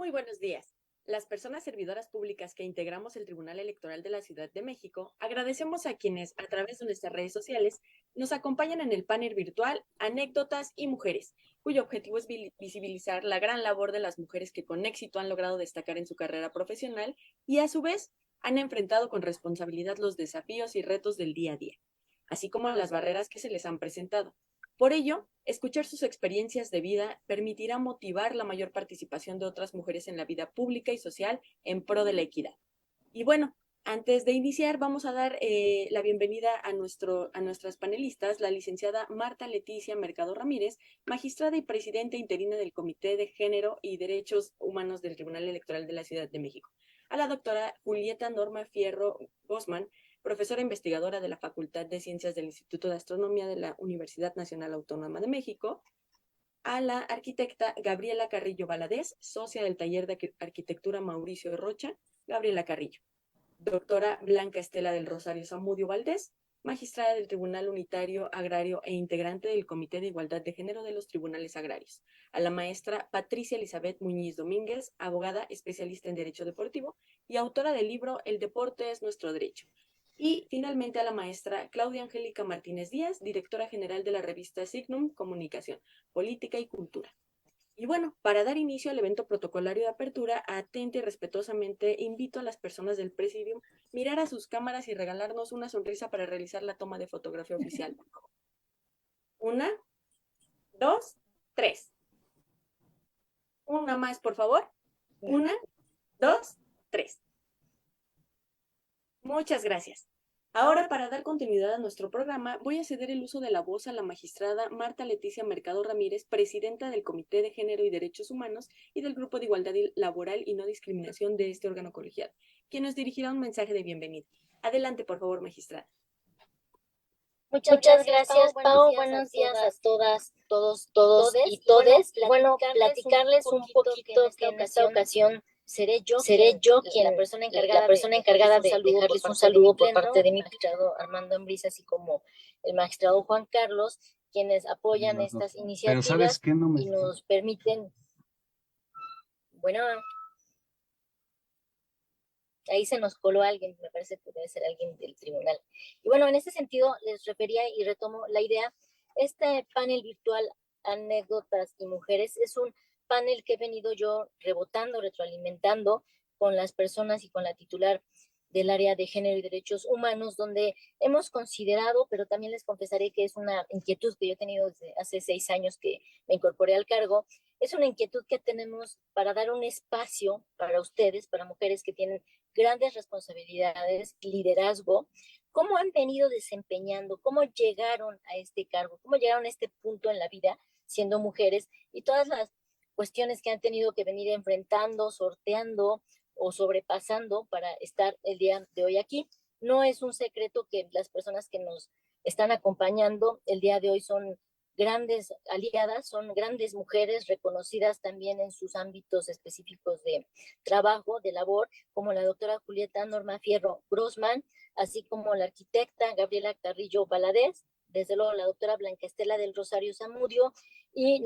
Muy buenos días. Las personas servidoras públicas que integramos el Tribunal Electoral de la Ciudad de México agradecemos a quienes, a través de nuestras redes sociales, nos acompañan en el panel virtual Anécdotas y Mujeres, cuyo objetivo es visibilizar la gran labor de las mujeres que con éxito han logrado destacar en su carrera profesional y, a su vez, han enfrentado con responsabilidad los desafíos y retos del día a día, así como las barreras que se les han presentado. Por ello, escuchar sus experiencias de vida permitirá motivar la mayor participación de otras mujeres en la vida pública y social en pro de la equidad. Y bueno, antes de iniciar, vamos a dar la bienvenida a nuestras panelistas, la licenciada Marta Leticia Mercado Ramírez, magistrada y presidenta interina del Comité de Género y Derechos Humanos del Tribunal Electoral de la Ciudad de México, a la doctora Julieta Norma Fierro Bosman, profesora investigadora de la Facultad de Ciencias del Instituto de Astronomía de la Universidad Nacional Autónoma de México, a la arquitecta Gabriela Carrillo Valadez, socia del taller de arquitectura Mauricio Rocha, Gabriela Carrillo, doctora Blanca Estela del Rosario Zamudio Valdés, magistrada del Tribunal Unitario Agrario e integrante del Comité de Igualdad de Género de los Tribunales Agrarios, a la maestra Patricia Elizabeth Muñiz Domínguez, abogada especialista en Derecho Deportivo y autora del libro El deporte es nuestro derecho, y finalmente a la maestra Claudia Angélica Martínez Díaz, directora general de la revista Signum Comunicación, Política y Cultura. Y bueno, para dar inicio al evento protocolario de apertura, atenta y respetuosamente invito a las personas del Presidium a mirar a sus cámaras y regalarnos una sonrisa para realizar la toma de fotografía oficial. 1, 2, 3. Una más, por favor. 1, 2, 3. Muchas gracias. Ahora, para dar continuidad a nuestro programa, voy a ceder el uso de la voz a la magistrada Marta Leticia Mercado Ramírez, presidenta del Comité de Género y Derechos Humanos y del Grupo de Igualdad Laboral y No Discriminación de este órgano colegiado, quien nos dirigirá un mensaje de bienvenida. Adelante, por favor, magistrada. Muchas gracias, Pau. Buenos días a todas, todos y todes. Bueno, platicarles un poquito que en esta ocasión seré yo quien, la persona encargada de dejarles un saludo por parte de mi magistrado Armando Ambriz, así como el magistrado Juan Carlos, quienes apoyan estas iniciativas. Pero ¿sabes qué? Y nos permiten, bueno, ahí se nos coló alguien, me parece que debe ser alguien del tribunal. Y bueno, en ese sentido les refería y retomo la idea. Este panel virtual Anécdotas y Mujeres es un panel que he venido yo rebotando, retroalimentando con las personas y con la titular del área de género y derechos humanos, donde hemos considerado, pero también les confesaré que es una inquietud que yo he tenido desde hace 6 años que me incorporé al cargo, es una inquietud que tenemos para dar un espacio para ustedes, para mujeres que tienen grandes responsabilidades, liderazgo, cómo han venido desempeñando, cómo llegaron a este cargo, cómo llegaron a este punto en la vida siendo mujeres y todas las cuestiones que han tenido que venir enfrentando, sorteando o sobrepasando para estar el día de hoy aquí. No es un secreto que las personas que nos están acompañando el día de hoy son grandes aliadas, son grandes mujeres reconocidas también en sus ámbitos específicos de trabajo, de labor, como la doctora Julieta Norma Fierro Grossman, así como la arquitecta Gabriela Carrillo Valadez, desde luego la doctora Blanca Estela del Rosario Zamudio, y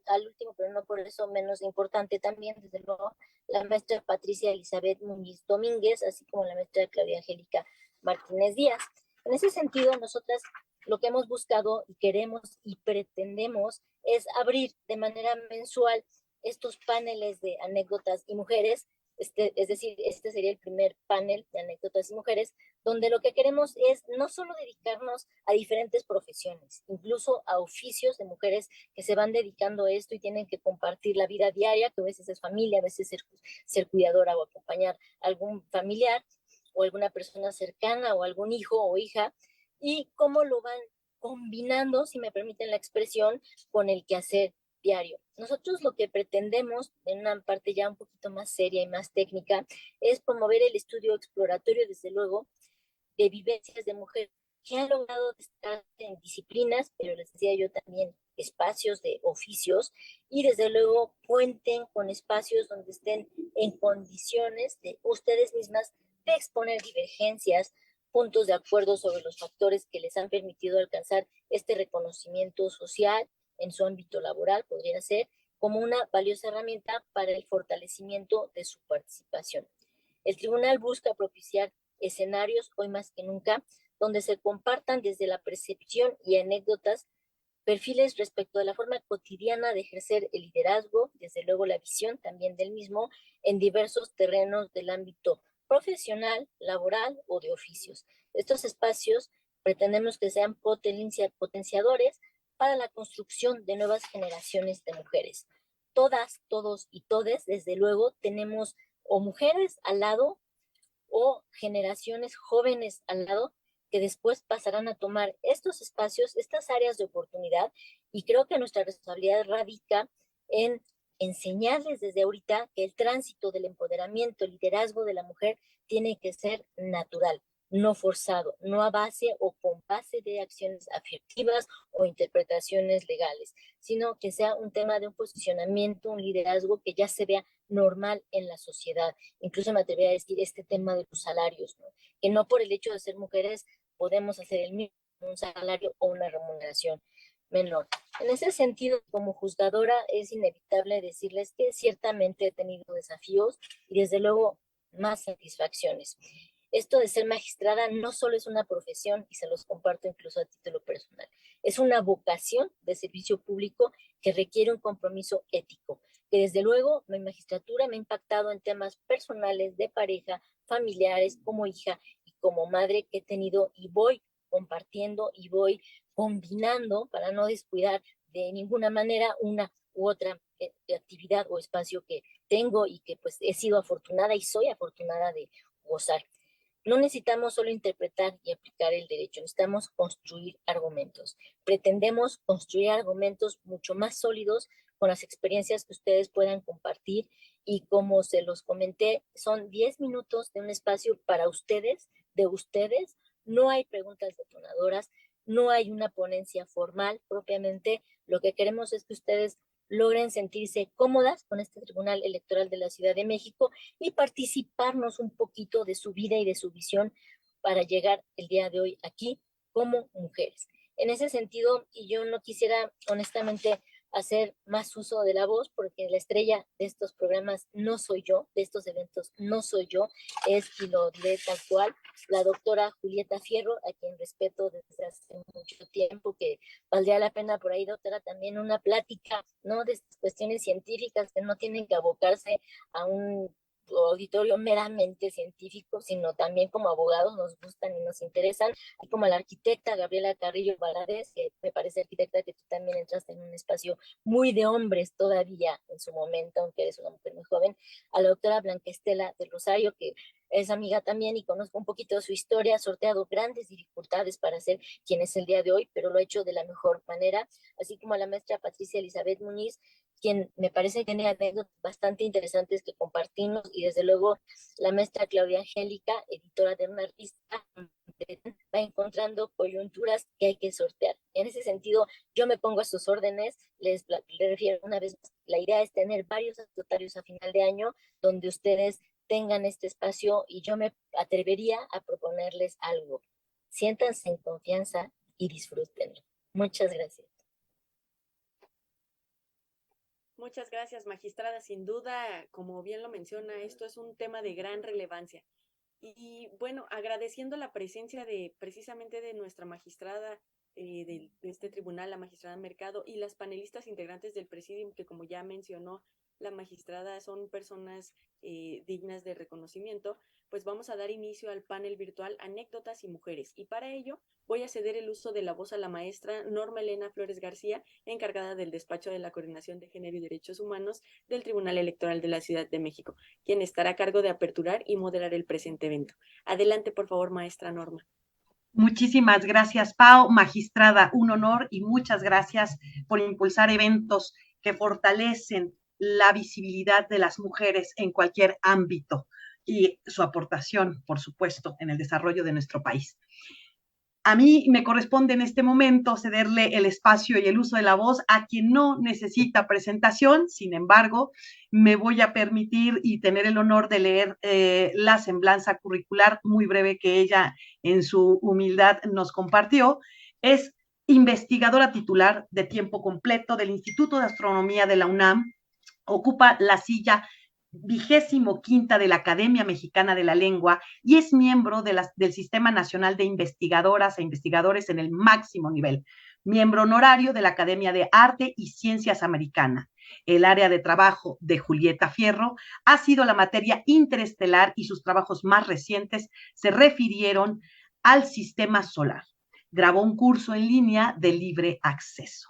al último, pero no por eso menos importante también, desde luego, la maestra Patricia Elizabeth Muñiz Domínguez, así como la maestra Claudia Angélica Martínez Díaz. En ese sentido, nosotras lo que hemos buscado y queremos y pretendemos es abrir de manera mensual estos paneles de anécdotas y mujeres, es decir, este sería el primer panel de anécdotas y mujeres, donde lo que queremos es no solo dedicarnos a diferentes profesiones, incluso a oficios de mujeres que se van dedicando a esto y tienen que compartir la vida diaria, que a veces es familia, a veces ser cuidadora o acompañar a algún familiar o alguna persona cercana o algún hijo o hija, y cómo lo van combinando, si me permiten la expresión, con el quehacer diario. Nosotros lo que pretendemos, en una parte ya un poquito más seria y más técnica, es promover el estudio exploratorio, desde luego, de vivencias de mujeres que han logrado estar en disciplinas, pero les decía yo también espacios de oficios, y desde luego cuenten con espacios donde estén en condiciones de ustedes mismas de exponer divergencias, puntos de acuerdo sobre los factores que les han permitido alcanzar este reconocimiento social en su ámbito laboral, podría ser, como una valiosa herramienta para el fortalecimiento de su participación. El tribunal busca propiciar escenarios, hoy más que nunca, donde se compartan desde la percepción y anécdotas perfiles respecto a la forma cotidiana de ejercer el liderazgo, desde luego la visión también del mismo, en diversos terrenos del ámbito profesional, laboral o de oficios. Estos espacios pretendemos que sean potenciadores para la construcción de nuevas generaciones de mujeres. Todas, todos y todes, desde luego, tenemos o mujeres al lado o generaciones jóvenes al lado que después pasarán a tomar estos espacios, estas áreas de oportunidad, y creo que nuestra responsabilidad radica en enseñarles desde ahorita que el tránsito del empoderamiento, el liderazgo de la mujer tiene que ser natural, no forzado, no a base o con base de acciones afectivas o interpretaciones legales, sino que sea un tema de un posicionamiento, un liderazgo que ya se vea normal en la sociedad. Incluso me atrevería a decir este tema de los salarios, ¿no? Que no por el hecho de ser mujeres podemos hacer el mismo, un salario o una remuneración menor. En ese sentido, como juzgadora, es inevitable decirles que ciertamente he tenido desafíos y desde luego más satisfacciones. Esto de ser magistrada no solo es una profesión, y se los comparto incluso a título personal, es una vocación de servicio público que requiere un compromiso ético, que desde luego mi magistratura me ha impactado en temas personales, de pareja, familiares, como hija y como madre que he tenido y voy compartiendo y voy combinando para no descuidar de ninguna manera una u otra actividad o espacio que tengo y que pues he sido afortunada y soy afortunada de gozar. No necesitamos solo interpretar y aplicar el derecho, necesitamos construir argumentos. Pretendemos construir argumentos mucho más sólidos con las experiencias que ustedes puedan compartir y como se los comenté, son 10 minutos de un espacio para ustedes, de ustedes. No hay preguntas detonadoras, no hay una ponencia formal propiamente. Lo que queremos es que ustedes logren sentirse cómodas con este Tribunal Electoral de la Ciudad de México y participarnos un poquito de su vida y de su visión para llegar el día de hoy aquí como mujeres. En ese sentido, y yo no quisiera honestamente hacer más uso de la voz, porque la estrella de estos programas no soy yo, de estos eventos no soy yo, es, y lo diré tal cual, la doctora Julieta Fierro, a quien respeto desde hace mucho tiempo, que valdría la pena por ahí, doctora, también una plática, ¿no? De estas cuestiones científicas que no tienen que abocarse a un auditorio meramente científico, sino también como abogados nos gustan y nos interesan, y como la arquitecta Gabriela Carrillo Valadez, que me parece arquitecta que tú también entraste en un espacio muy de hombres todavía en su momento, aunque eres una mujer muy joven, a la doctora Blanca Estela del Rosario, que es amiga también y conozco un poquito de su historia, ha sorteado grandes dificultades para ser quien es el día de hoy, pero lo ha hecho de la mejor manera, así como a la maestra Patricia Elizabeth Muniz, quien me parece que tiene anécdotas bastante interesantes que compartimos, y desde luego la maestra Claudia Angélica, editora de una revista, va encontrando coyunturas que hay que sortear. En ese sentido, yo me pongo a sus órdenes, les refiero una vez más, la idea es tener varios estatutarios a final de año donde ustedes tengan este espacio y yo me atrevería a proponerles algo. Siéntanse en confianza y disfrútenlo. Muchas gracias. Muchas gracias, magistrada. Sin duda, como bien lo menciona, esto es un tema de gran relevancia. Y bueno, agradeciendo la presencia de precisamente de nuestra magistrada de este tribunal, la magistrada Mercado, y las panelistas integrantes del Presidium, que como ya mencionó la magistrada, son personas dignas de reconocimiento, pues vamos a dar inicio al panel virtual Anécdotas y Mujeres. Y para ello voy a ceder el uso de la voz a la maestra Norma Elena Flores García, encargada del despacho de la Coordinación de Género y Derechos Humanos del Tribunal Electoral de la Ciudad de México, quien estará a cargo de aperturar y moderar el presente evento. Adelante, por favor, maestra Norma. Muchísimas gracias, Pau, magistrada, un honor y muchas gracias por impulsar eventos que fortalecen la visibilidad de las mujeres en cualquier ámbito y su aportación, por supuesto, en el desarrollo de nuestro país. A mí me corresponde en este momento cederle el espacio y el uso de la voz a quien no necesita presentación. Sin embargo, me voy a permitir y tener el honor de leer la semblanza curricular muy breve que ella en su humildad nos compartió. Es investigadora titular de tiempo completo del Instituto de Astronomía de la UNAM, ocupa la silla 25ª de la Academia Mexicana de la Lengua y es miembro del Sistema Nacional de Investigadoras e Investigadores en el máximo nivel, miembro honorario de la Academia de Arte y Ciencias Americana. El área de trabajo de Julieta Fierro ha sido la materia interestelar y sus trabajos más recientes se refirieron al sistema solar. Grabó un curso en línea de libre acceso.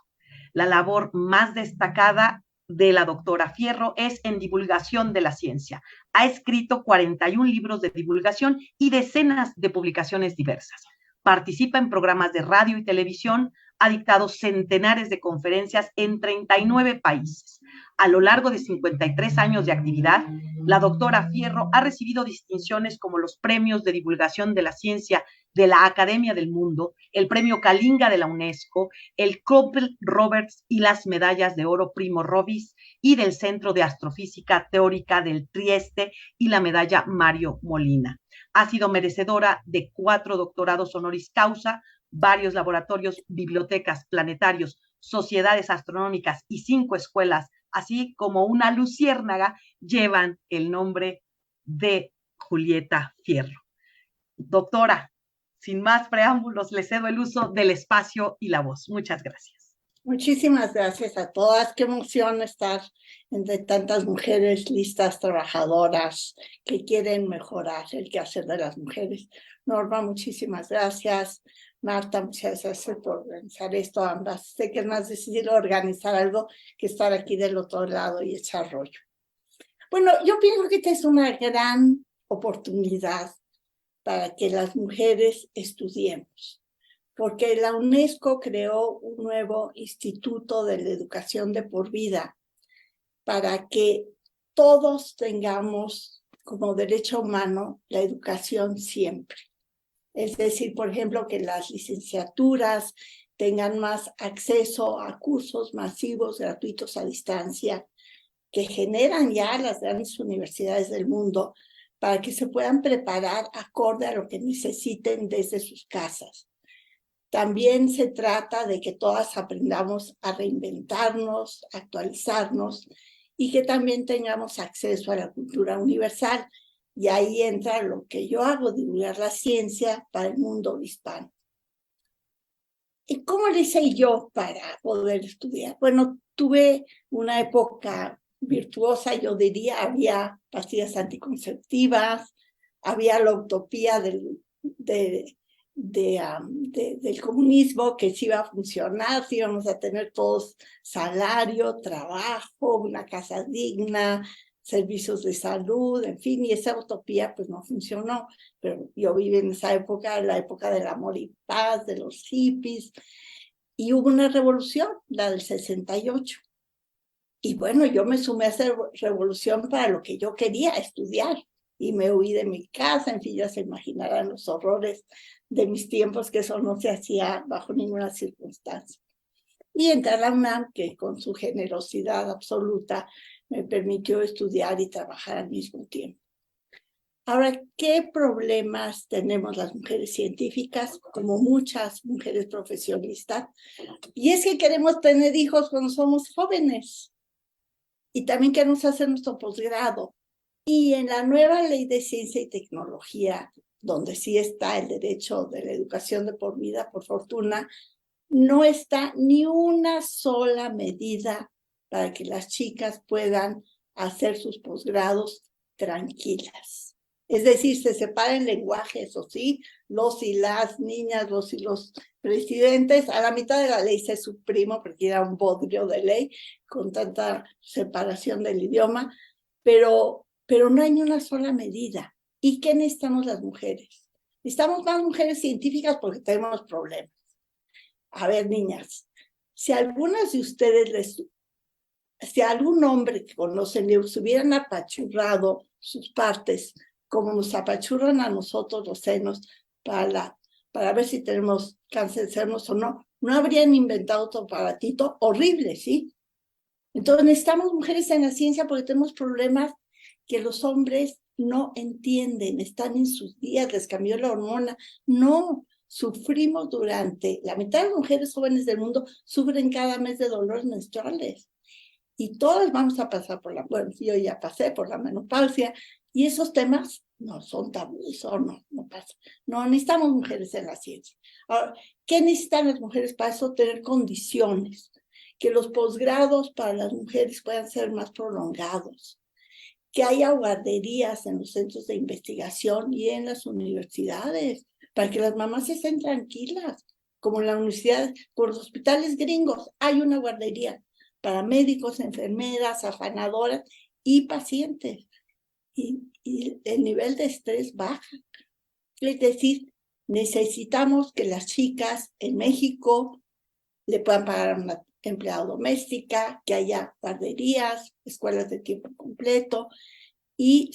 La labor más destacada de la doctora Fierro es en divulgación de la ciencia. Ha escrito 41 libros de divulgación y decenas de publicaciones diversas. Participa en programas de radio y televisión, ha dictado centenares de conferencias en 39 países. A lo largo de 53 años de actividad, la doctora Fierro ha recibido distinciones como los premios de divulgación de la ciencia de la Academia del Mundo, el premio Kalinga de la UNESCO, el Coppel Roberts y las medallas de oro Primo Robis y del Centro de Astrofísica Teórica del Trieste y la medalla Mario Molina. Ha sido merecedora de 4 doctorados honoris causa, varios laboratorios, bibliotecas, planetarios, sociedades astronómicas y 5 escuelas, así como una luciérnaga, llevan el nombre de Julieta Fierro. Doctora, sin más preámbulos, le cedo el uso del espacio y la voz. Muchas gracias. Muchísimas gracias a todas. Qué emoción estar entre tantas mujeres listas, trabajadoras, que quieren mejorar el quehacer de las mujeres. Norma, muchísimas gracias. Marta, muchas gracias por organizar esto. Ambas, sé que es más difícil organizar algo que estar aquí del otro lado y echar rollo. Bueno, yo pienso que esta es una gran oportunidad para que las mujeres estudiemos, porque la UNESCO creó un nuevo Instituto de la Educación de por vida para que todos tengamos como derecho humano la educación siempre. Es decir, por ejemplo, que las licenciaturas tengan más acceso a cursos masivos gratuitos a distancia que generan ya las grandes universidades del mundo para que se puedan preparar acorde a lo que necesiten desde sus casas. También se trata de que todas aprendamos a reinventarnos, actualizarnos y que también tengamos acceso a la cultura universal. Y ahí entra lo que yo hago, divulgar la ciencia para el mundo hispano. ¿Y cómo le hice yo para poder estudiar? Bueno, tuve una época virtuosa, yo diría, había pastillas anticonceptivas, había la utopía del comunismo, que sí iba a funcionar, sí íbamos a tener todos salario, trabajo, una casa digna, servicios de salud, en fin, y esa utopía pues no funcionó, pero yo viví en esa época, la época del amor y paz, de los hippies, y hubo una revolución, la del 68. Y bueno, yo me sumé a esa revolución para lo que yo quería, estudiar, y me huí de mi casa, en fin, ya se imaginarán los horrores de mis tiempos, que eso no se hacía bajo ninguna circunstancia. Y entré a la UNAM, que con su generosidad absoluta me permitió estudiar y trabajar al mismo tiempo. Ahora, ¿qué problemas tenemos las mujeres científicas, como muchas mujeres profesionistas? Y es que queremos tener hijos cuando somos jóvenes. Y también queremos hacer nuestro posgrado. Y en la nueva ley de ciencia y tecnología, donde sí está el derecho de la educación de por vida, por fortuna, no está ni una sola medida para que las chicas puedan hacer sus posgrados tranquilas. Es decir, se separa el lenguaje, eso sí, los y las niñas, los y los presidentes. A la mitad de la ley se suprimió porque era un bodrio de ley con tanta separación del idioma, pero no hay ni una sola medida. ¿Y qué necesitamos las mujeres? Necesitamos más mujeres científicas porque tenemos problemas. A ver, niñas, si algunas de ustedes, si algún hombre que conocen les hubieran apachurrado sus partes, como nos apachurran a nosotros los senos para ver si tenemos cáncer de senos o no, no habrían inventado otro aparatito horrible, ¿sí? Entonces necesitamos mujeres en la ciencia porque tenemos problemas que los hombres no entienden, están en sus días, les cambió la hormona. No, sufrimos la mitad de las mujeres jóvenes del mundo sufren cada mes de dolores menstruales. Y todas vamos a pasar bueno, yo ya pasé por la menopausia, y esos temas no son tabúes, o no pasa. No, necesitamos mujeres en la ciencia. Ahora, ¿qué necesitan las mujeres para eso? Tener condiciones, que los posgrados para las mujeres puedan ser más prolongados, que haya guarderías en los centros de investigación y en las universidades, para que las mamás estén tranquilas, como en la universidad, por los hospitales gringos, hay una guardería para médicos, enfermeras, afanadoras y pacientes. Y el nivel de estrés baja. Es decir, necesitamos que las chicas en México le puedan pagar a una empleada doméstica, que haya guarderías, escuelas de tiempo completo y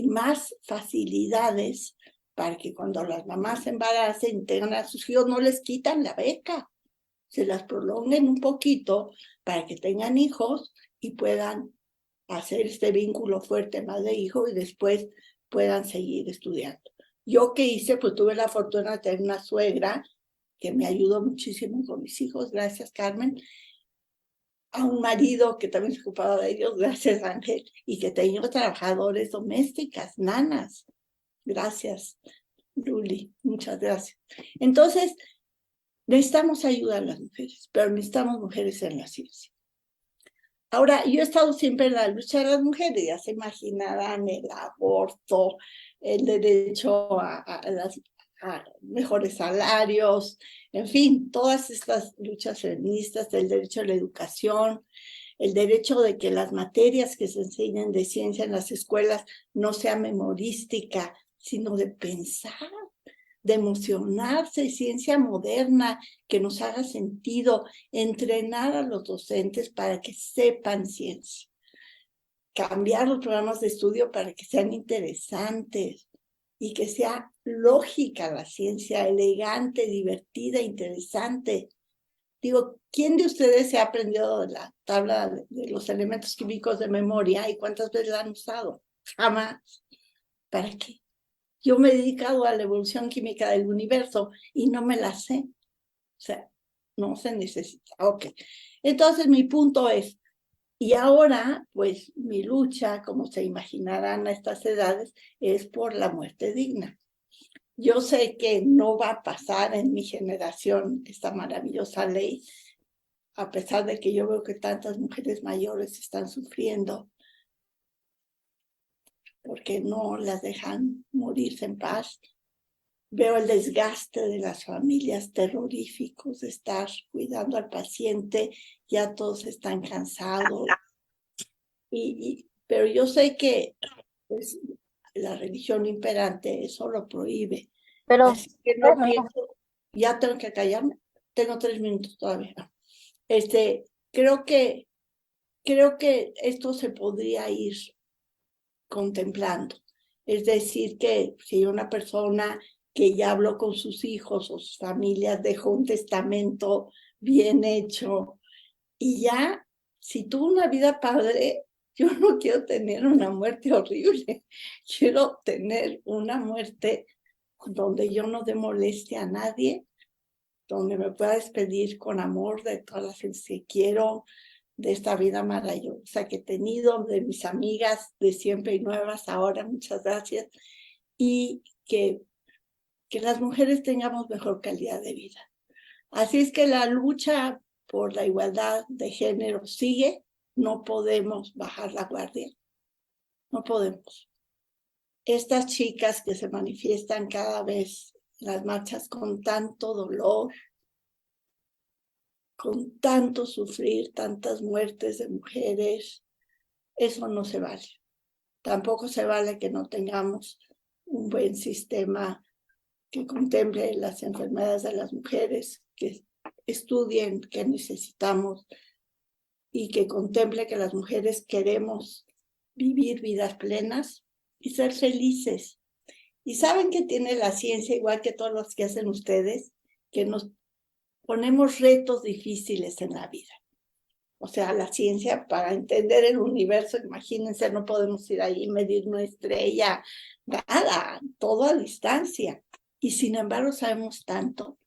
más facilidades para que cuando las mamás se embaracen, tengan a sus hijos, no les quitan la beca, se las prolonguen un poquito para que tengan hijos y puedan hacer este vínculo fuerte madre-hijo y después puedan seguir estudiando. Yo qué hice, pues tuve la fortuna de tener una suegra que me ayudó muchísimo con mis hijos, gracias Carmen, a un marido que también se ocupaba de ellos, gracias Ángel, y que tenía trabajadores domésticas, nanas, gracias Luli, muchas gracias. Entonces, necesitamos ayudar a las mujeres, pero necesitamos mujeres en la ciencia. Ahora, yo he estado siempre en la lucha de las mujeres, ya se imaginarán el aborto, el derecho a mejores salarios, en fin, todas estas luchas feministas, el derecho a la educación, el derecho de que las materias que se enseñan de ciencia en las escuelas no sea memorística, sino de pensar, de emocionarse, ciencia moderna que nos haga sentido, entrenar a los docentes para que sepan ciencia, cambiar los programas de estudio para que sean interesantes y que sea lógica la ciencia, elegante, divertida, interesante. Digo, ¿quién de ustedes se ha aprendido de la tabla de los elementos químicos de memoria y cuántas veces la han usado? Jamás. ¿Para qué? Yo me he dedicado a la evolución química del universo y no me la sé. O sea, no se necesita. Ok. Entonces, mi punto es, y ahora, pues, mi lucha, como se imaginarán a estas edades, es por la muerte digna. Yo sé que no va a pasar en mi generación esta maravillosa ley, a pesar de que yo veo que tantas mujeres mayores están sufriendo porque no las dejan morirse en paz. Veo el desgaste de las familias terroríficos de estar cuidando al paciente, ya todos están cansados. Pero yo sé que pues, la religión imperante eso lo prohíbe. Pero así que no pienso, ya tengo que callarme, tengo 3 minutos todavía. Creo que esto se podría ir contemplando. Es decir, que si una persona que ya habló con sus hijos o sus familias, dejó un testamento bien hecho y ya, si tuvo una vida padre, yo no quiero tener una muerte horrible, quiero tener una muerte donde yo no dé molestia a nadie, donde me pueda despedir con amor de todas las gente que quiero, de esta vida maravillosa que he tenido, de mis amigas de siempre y nuevas ahora, muchas gracias, y que las mujeres tengamos mejor calidad de vida. Así es que la lucha por la igualdad de género sigue, no podemos bajar la guardia, no podemos. Estas chicas que se manifiestan cada vez en las marchas con tanto dolor, con tanto sufrir, tantas muertes de mujeres, eso no se vale. Tampoco se vale que no tengamos un buen sistema que contemple las enfermedades de las mujeres, que estudien qué necesitamos y que contemple que las mujeres queremos vivir vidas plenas y ser felices. Y saben que tiene la ciencia, igual que todos los que hacen ustedes, que nos ponemos retos difíciles en la vida. O sea, la ciencia, para entender el universo, imagínense, no podemos ir ahí y medir una estrella, nada, todo a distancia. y sin embargo sabemos tanto.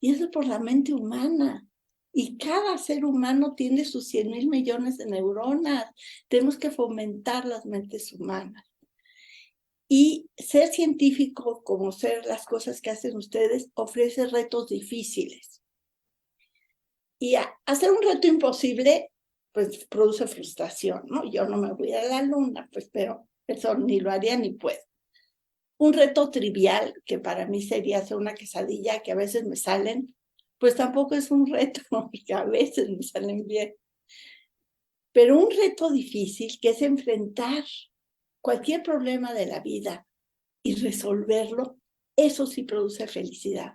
Y eso es por la mente humana. Y cada ser humano tiene sus 100,000 millones de neuronas. Tenemos que fomentar las mentes humanas. Y ser científico, como ser las cosas que hacen ustedes, ofrece retos difíciles. Y hacer un reto imposible, pues produce frustración, ¿no? Yo no me voy a la luna, pues, pero eso ni lo haría ni puedo. Un reto trivial, que para mí sería hacer una quesadilla, que a veces me salen, pues tampoco es un reto, porque a veces me salen bien. Pero un reto difícil, que es enfrentar cualquier problema de la vida y resolverlo, eso sí produce felicidad.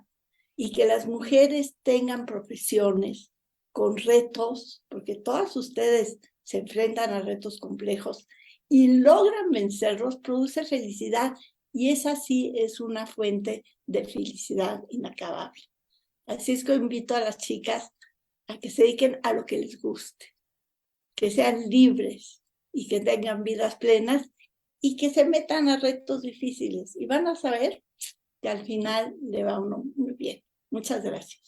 Y que las mujeres tengan profesiones con retos, porque todas ustedes se enfrentan a retos complejos y logran vencerlos, produce felicidad. Y esa sí es una fuente de felicidad inacabable. Así es que invito a las chicas a que se dediquen a lo que les guste, que sean libres y que tengan vidas plenas y que se metan a retos difíciles. Y van a saber que al final le va a uno muy bien. Muchas gracias.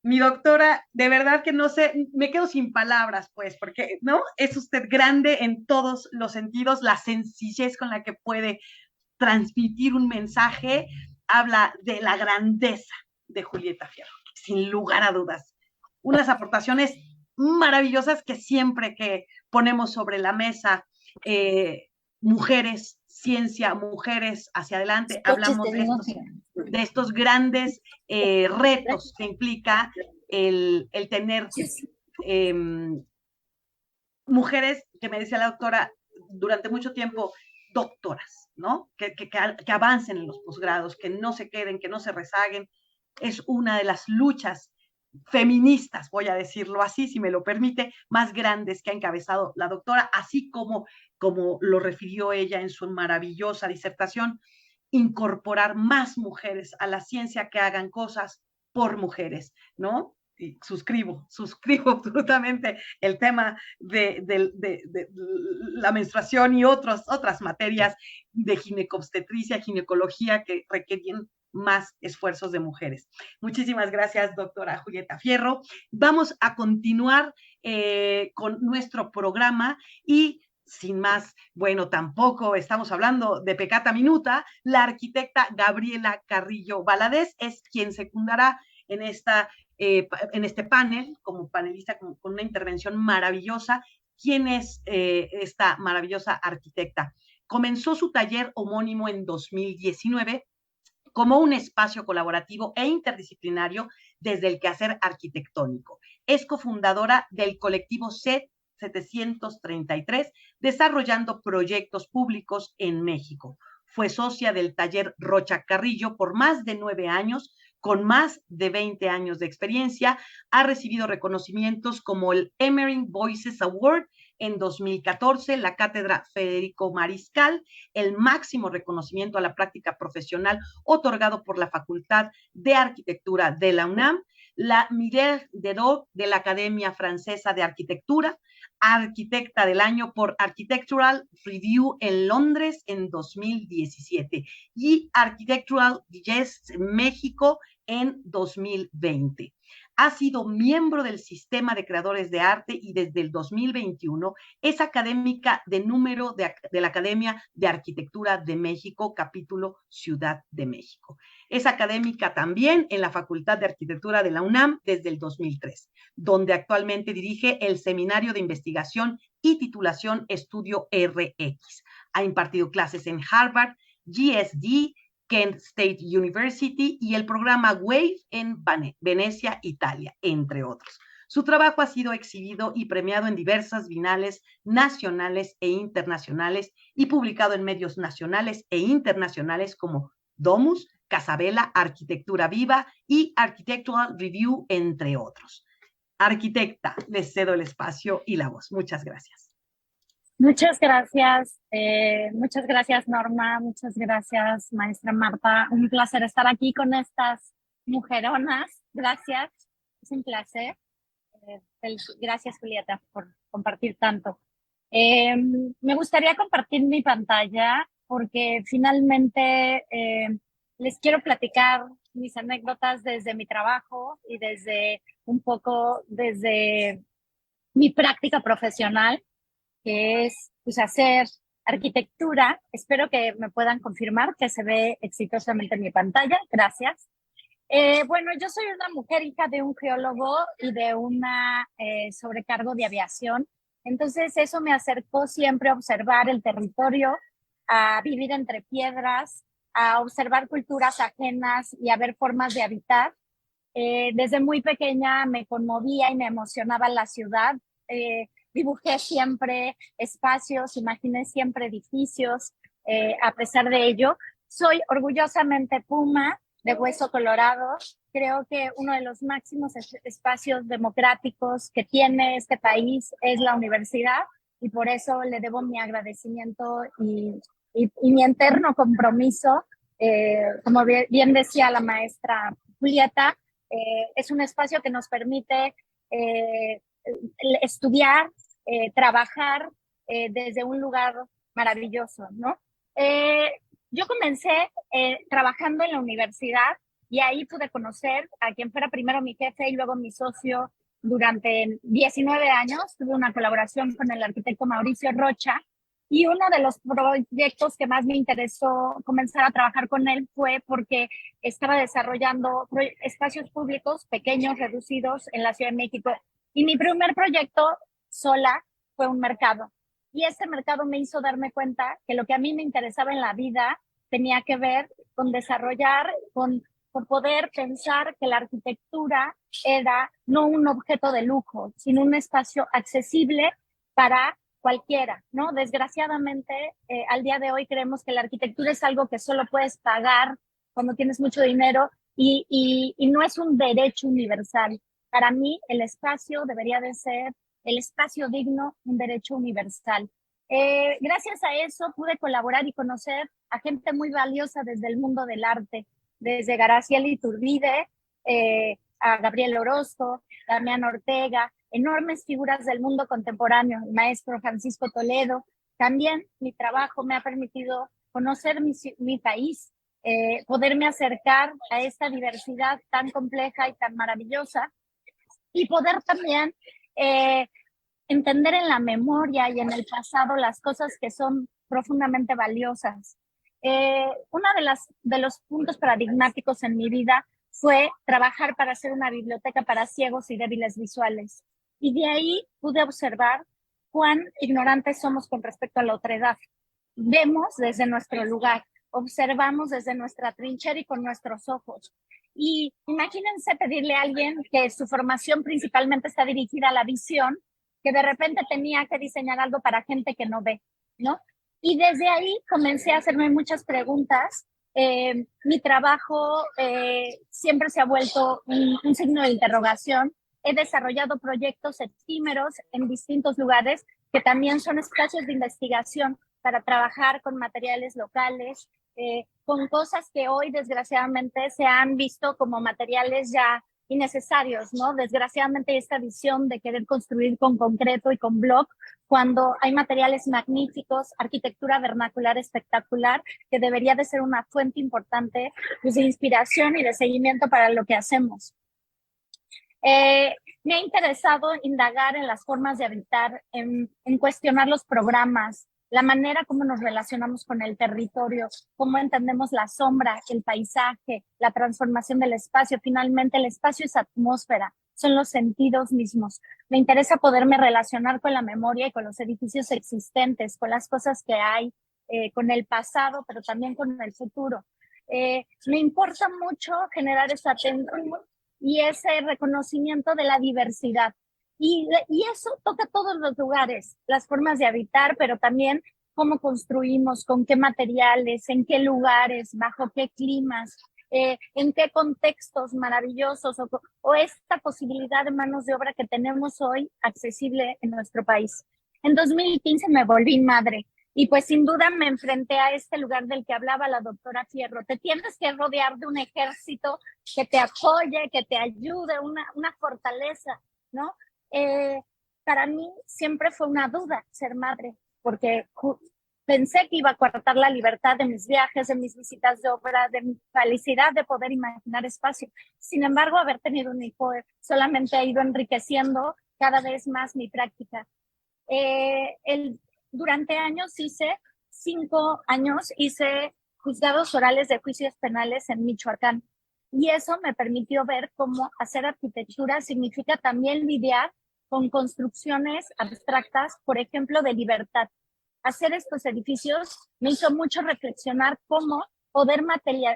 Mi doctora, de verdad que no sé, me quedo sin palabras, pues, porque, ¿no? Es usted grande en todos los sentidos, la sencillez con la que puede transmitir un mensaje habla de la grandeza de Julieta Fierro, sin lugar a dudas. Unas aportaciones maravillosas que siempre que ponemos sobre la mesa mujeres, ciencia, mujeres hacia adelante, hablamos de estos grandes retos que implica el tener mujeres, que me decía la doctora, durante mucho tiempo, doctoras, ¿no? Que avancen en los posgrados, que no se queden, que no se rezaguen. Es una de las luchas feministas, voy a decirlo así, si me lo permite, más grandes que ha encabezado la doctora, así como lo refirió ella en su maravillosa disertación, incorporar más mujeres a la ciencia que hagan cosas por mujeres, ¿no? Y suscribo absolutamente el tema de la menstruación y otras materias de ginecobstetricia, ginecología que requerían más esfuerzos de mujeres. Muchísimas gracias, doctora Julieta Fierro. Vamos a continuar con nuestro programa y sin más, bueno, tampoco estamos hablando de pecata minuta. La arquitecta Gabriela Carrillo Valadez es quien secundará en este panel, como panelista, con una intervención maravillosa. ¿Quién es esta maravillosa arquitecta? Comenzó su taller homónimo en 2019 como un espacio colaborativo e interdisciplinario desde el quehacer arquitectónico. Es cofundadora del colectivo CET 733, desarrollando proyectos públicos en México. Fue socia del taller Rocha Carrillo por más de 9 años, con más de 20 años de experiencia. Ha recibido reconocimientos como el Emerald Voices Award en 2014, la Cátedra Federico Mariscal, el máximo reconocimiento a la práctica profesional otorgado por la Facultad de Arquitectura de la UNAM, la Médaille d'Or de la Academia Francesa de Arquitectura, arquitecta del año por Architectural Review en Londres en 2017 y Architectural Digest México en 2020. Ha sido miembro del Sistema de Creadores de Arte y desde el 2021 es académica de número de la Academia de Arquitectura de México, capítulo Ciudad de México. Es académica también en la Facultad de Arquitectura de la UNAM desde el 2003, donde actualmente dirige el Seminario de Investigación y Titulación Estudio RX. Ha impartido clases en Harvard, GSD, Kent State University y el programa WAVE en Venecia, Italia, entre otros. Su trabajo ha sido exhibido y premiado en diversas bienales nacionales e internacionales y publicado en medios nacionales e internacionales como Domus, Casabella, Arquitectura Viva y Architectural Review, entre otros. Arquitecta, les cedo el espacio y la voz. Muchas gracias. Muchas gracias Norma, muchas gracias maestra Marta, un placer estar aquí con estas mujeronas, gracias, es un placer, gracias Julieta por compartir tanto. Me gustaría compartir mi pantalla porque finalmente les quiero platicar mis anécdotas desde mi trabajo y desde un poco desde mi práctica profesional, que es pues, hacer arquitectura. Espero que me puedan confirmar que se ve exitosamente en mi pantalla. Gracias. Bueno, yo soy una mujer hija de un geólogo y de una sobrecargo de aviación. Entonces eso me acercó siempre a observar el territorio, a vivir entre piedras, a observar culturas ajenas y a ver formas de habitar. Desde muy pequeña me conmovía y me emocionaba la ciudad. Dibujé siempre espacios, imaginé siempre edificios. A pesar de ello, soy orgullosamente puma de hueso colorado. Creo que uno de los máximos espacios democráticos que tiene este país es la universidad y por eso le debo mi agradecimiento y mi eterno compromiso. Como bien decía la maestra Julieta, es un espacio que nos permite estudiar, trabajar desde un lugar maravilloso, ¿no? Yo comencé trabajando en la universidad y ahí pude conocer a quien fuera primero mi jefe y luego mi socio durante 19 años. Tuve una colaboración con el arquitecto Mauricio Rocha y uno de los proyectos que más me interesó comenzar a trabajar con él fue porque estaba desarrollando espacios públicos pequeños, reducidos en la Ciudad de México. Y mi primer proyecto sola fue un mercado. Y ese mercado me hizo darme cuenta que lo que a mí me interesaba en la vida tenía que ver con desarrollar, con poder pensar que la arquitectura era no un objeto de lujo, sino un espacio accesible para cualquiera, ¿no? Desgraciadamente, al día de hoy creemos que la arquitectura es algo que solo puedes pagar cuando tienes mucho dinero y no es un derecho universal. Para mí, el espacio debería de ser el espacio digno, un derecho universal. Gracias a eso pude colaborar y conocer a gente muy valiosa desde el mundo del arte, desde Graciela Iturbide, a Gabriel Orozco, Damián Ortega, enormes figuras del mundo contemporáneo, el maestro Francisco Toledo. También mi trabajo me ha permitido conocer mi país, poderme acercar a esta diversidad tan compleja y tan maravillosa y poder también entender en la memoria y en el pasado las cosas que son profundamente valiosas. Uno de los puntos paradigmáticos en mi vida fue trabajar para hacer una biblioteca para ciegos y débiles visuales. Y de ahí pude observar cuán ignorantes somos con respecto a la otredad. Vemos desde nuestro lugar, observamos desde nuestra trinchera y con nuestros ojos. Y imagínense pedirle a alguien que su formación principalmente está dirigida a la visión, que de repente tenía que diseñar algo para gente que no ve, ¿no? Y desde ahí comencé a hacerme muchas preguntas. Mi trabajo siempre se ha vuelto un signo de interrogación. He desarrollado proyectos efímeros en distintos lugares que también son espacios de investigación para trabajar con materiales locales, con cosas que hoy desgraciadamente se han visto como materiales ya innecesarios, ¿no? Desgraciadamente esta visión de querer construir con concreto y con block, cuando hay materiales magníficos, arquitectura vernacular espectacular, que debería de ser una fuente importante pues, de inspiración y de seguimiento para lo que hacemos. Me ha interesado indagar en las formas de habitar, en cuestionar los programas, la manera como nos relacionamos con el territorio, cómo entendemos la sombra, el paisaje, la transformación del espacio. Finalmente, el espacio es atmósfera, son los sentidos mismos. Me interesa poderme relacionar con la memoria y con los edificios existentes, con las cosas que hay, con el pasado, pero también con el futuro. Me importa mucho generar esa atención y ese reconocimiento de la diversidad. Y eso toca todos los lugares, las formas de habitar, pero también cómo construimos, con qué materiales, en qué lugares, bajo qué climas, en qué contextos maravillosos o esta posibilidad de manos de obra que tenemos hoy accesible en nuestro país. En 2015 me volví madre y pues sin duda me enfrenté a este lugar del que hablaba la doctora Fierro. Te tienes que rodear de un ejército que te apoye, que te ayude, una fortaleza, ¿no? para mí siempre fue una duda ser madre, porque pensé que iba a coartar la libertad de mis viajes, de mis visitas de obra, de mi felicidad de poder imaginar espacio. Sin embargo, haber tenido un hijo solamente ha ido enriqueciendo cada vez más mi práctica. Durante años hice 5 años, hice juzgados orales de juicios penales en Michoacán. Y eso me permitió ver cómo hacer arquitectura significa también lidiar con construcciones abstractas, por ejemplo, de libertad. Hacer estos edificios me hizo mucho reflexionar cómo poder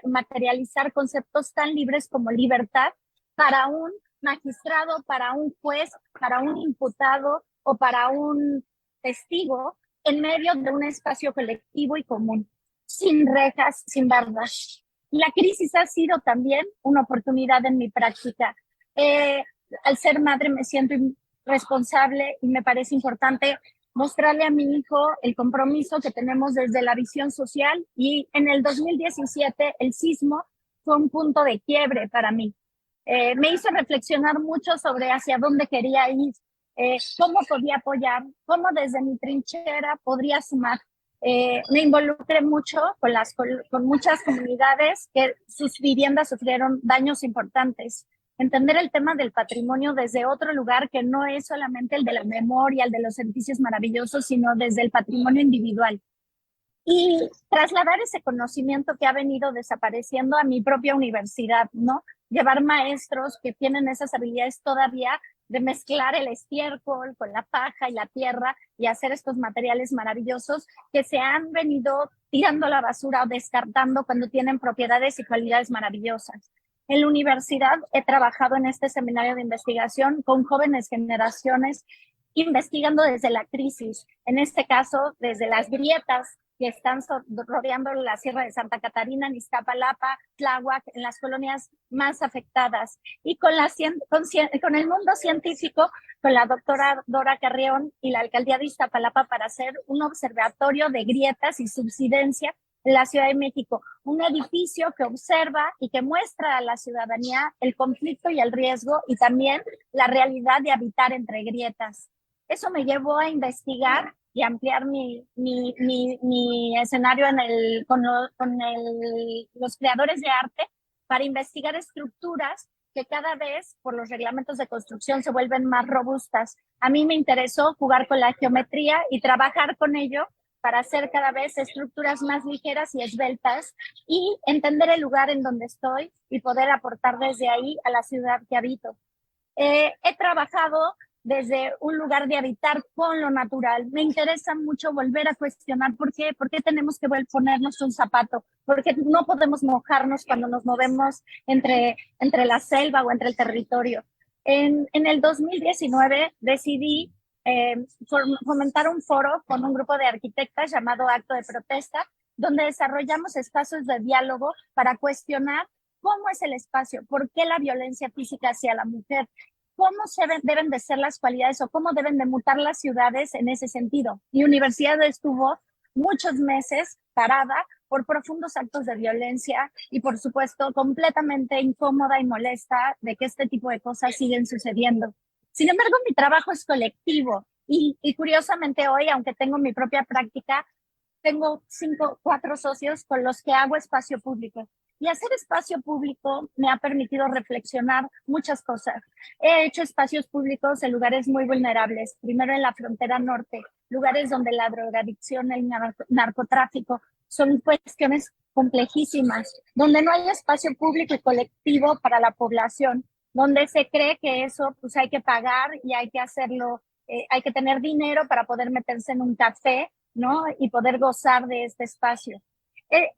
materializar conceptos tan libres como libertad para un magistrado, para un juez, para un imputado o para un testigo en medio de un espacio colectivo y común, sin rejas, sin bardas. La crisis ha sido también una oportunidad en mi práctica. Al ser madre me siento responsable y me parece importante mostrarle a mi hijo el compromiso que tenemos desde la visión social, y en el 2017 el sismo fue un punto de quiebre para mí. Me hizo reflexionar mucho sobre hacia dónde quería ir, cómo podía apoyar, cómo desde mi trinchera podría sumar. Me involucré mucho con muchas comunidades que sus viviendas sufrieron daños importantes. Entender el tema del patrimonio desde otro lugar que no es solamente el de la memoria, el de los edificios maravillosos, sino desde el patrimonio individual. Y trasladar ese conocimiento que ha venido desapareciendo a mi propia universidad, ¿no? Llevar maestros que tienen esas habilidades todavía de mezclar el estiércol con la paja y la tierra y hacer estos materiales maravillosos que se han venido tirando a la basura o descartando cuando tienen propiedades y cualidades maravillosas. En la universidad he trabajado en este seminario de investigación con jóvenes generaciones investigando desde la crisis, en este caso desde las grietas que están rodeando la Sierra de Santa Catarina, en Iztapalapa, Tláhuac, en las colonias más afectadas. Y con el mundo científico, con la doctora Dora Carrión y la alcaldía de Iztapalapa para hacer un observatorio de grietas y subsidencia en la Ciudad de México, un edificio que observa y que muestra a la ciudadanía el conflicto y el riesgo y también la realidad de habitar entre grietas. Eso me llevó a investigar y ampliar mi escenario con los creadores de arte para investigar estructuras que cada vez por los reglamentos de construcción se vuelven más robustas. A mí me interesó jugar con la geometría y trabajar con ello para hacer cada vez estructuras más ligeras y esbeltas y entender el lugar en donde estoy y poder aportar desde ahí a la ciudad que habito. He trabajado desde un lugar de habitar con lo natural. Me interesa mucho volver a cuestionar por qué tenemos que ponernos un zapato, por qué no podemos mojarnos cuando nos movemos entre la selva o entre el territorio. En el 2019 decidí fomentar un foro con un grupo de arquitectas llamado Acto de Protesta, donde desarrollamos espacios de diálogo para cuestionar cómo es el espacio, por qué la violencia física hacia la mujer, cómo deben de ser las cualidades o cómo deben de mutar las ciudades en ese sentido. Mi universidad estuvo muchos meses parada por profundos actos de violencia y, por supuesto, completamente incómoda y molesta de que este tipo de cosas siguen sucediendo. Sin embargo, mi trabajo es colectivo y curiosamente hoy, aunque tengo mi propia práctica, tengo 4 socios con los que hago espacio público. Y hacer espacio público me ha permitido reflexionar muchas cosas. He hecho espacios públicos en lugares muy vulnerables, primero en la frontera norte, lugares donde la drogadicción, el narcotráfico son cuestiones complejísimas, donde no hay espacio público y colectivo para la población, donde se cree que eso pues hay que pagar y hay que hacerlo, hay que tener dinero para poder meterse en un café, ¿no? Y poder gozar de este espacio.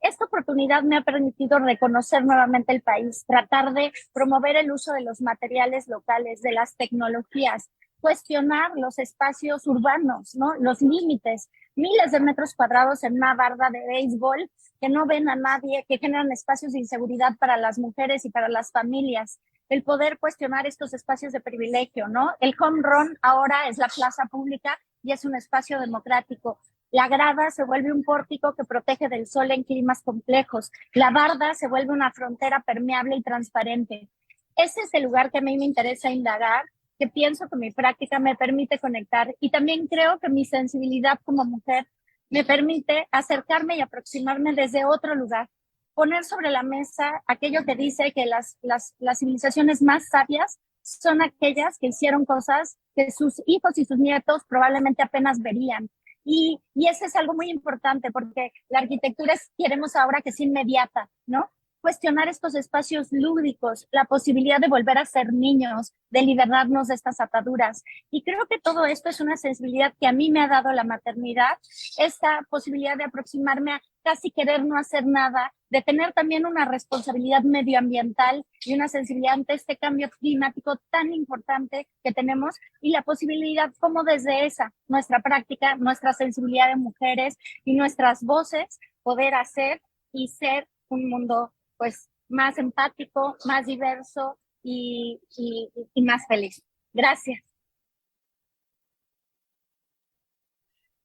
Esta oportunidad me ha permitido reconocer nuevamente el país, tratar de promover el uso de los materiales locales, de las tecnologías, cuestionar los espacios urbanos, ¿no? Los límites, miles de metros cuadrados en una barda de béisbol que no ven a nadie, que generan espacios de inseguridad para las mujeres y para las familias. El poder cuestionar estos espacios de privilegio, ¿no? El home run ahora es la plaza pública y es un espacio democrático. La grada se vuelve un pórtico que protege del sol en climas complejos. La barda se vuelve una frontera permeable y transparente. Ese es el lugar que a mí me interesa indagar que pienso que mi práctica me permite conectar y también creo que mi sensibilidad como mujer me permite acercarme y aproximarme desde otro lugar, poner sobre la mesa aquello que dice que las civilizaciones más sabias son aquellas que hicieron cosas que sus hijos y sus nietos probablemente apenas verían. Y eso es algo muy importante porque la arquitectura queremos ahora que es inmediata, ¿no? Cuestionar estos espacios lúdicos, la posibilidad de volver a ser niños, de liberarnos de estas ataduras. Y creo que todo esto es una sensibilidad que a mí me ha dado la maternidad, esta posibilidad de aproximarme a casi querer no hacer nada, de tener también una responsabilidad medioambiental y una sensibilidad ante este cambio climático tan importante que tenemos y la posibilidad como desde esa, nuestra práctica, nuestra sensibilidad de mujeres y nuestras voces, poder hacer y ser un mundo pues más empático, más diverso y más feliz. Gracias.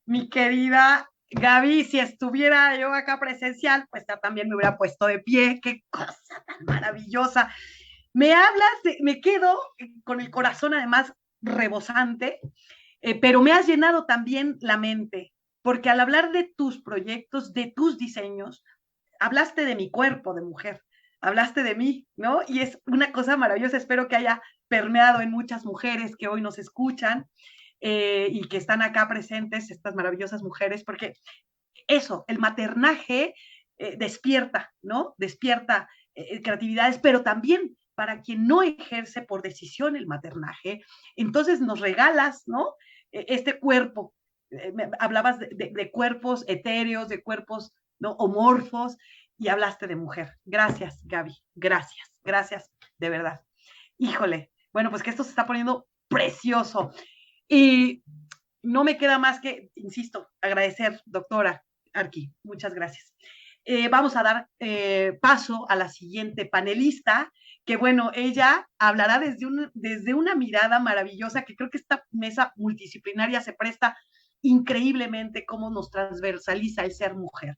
Mi querida Gaby, si estuviera yo acá presencial, pues también me hubiera puesto de pie. Qué cosa tan maravillosa. Me hablas, me quedo con el corazón además rebosante, pero me has llenado también la mente, porque al hablar de tus proyectos, de tus diseños, hablaste de mi cuerpo de mujer, hablaste de mí, ¿no? Y es una cosa maravillosa, espero que haya permeado en muchas mujeres que hoy nos escuchan y que están acá presentes, estas maravillosas mujeres, porque eso, el maternaje despierta, ¿no? Despierta creatividades, pero también para quien no ejerce por decisión el maternaje, entonces nos regalas, ¿no? Este cuerpo. Hablabas de cuerpos etéreos, de cuerpos, ¿no? Homorfos, y hablaste de mujer. Gracias, Gaby. Gracias, gracias, de verdad. Híjole, bueno, pues que esto se está poniendo precioso. Y no me queda más que, insisto, agradecer, doctora Arqui. Muchas gracias. Vamos a dar paso a la siguiente panelista, que bueno, ella hablará desde una mirada maravillosa, que creo que esta mesa multidisciplinaria se presta increíblemente cómo nos transversaliza el ser mujer.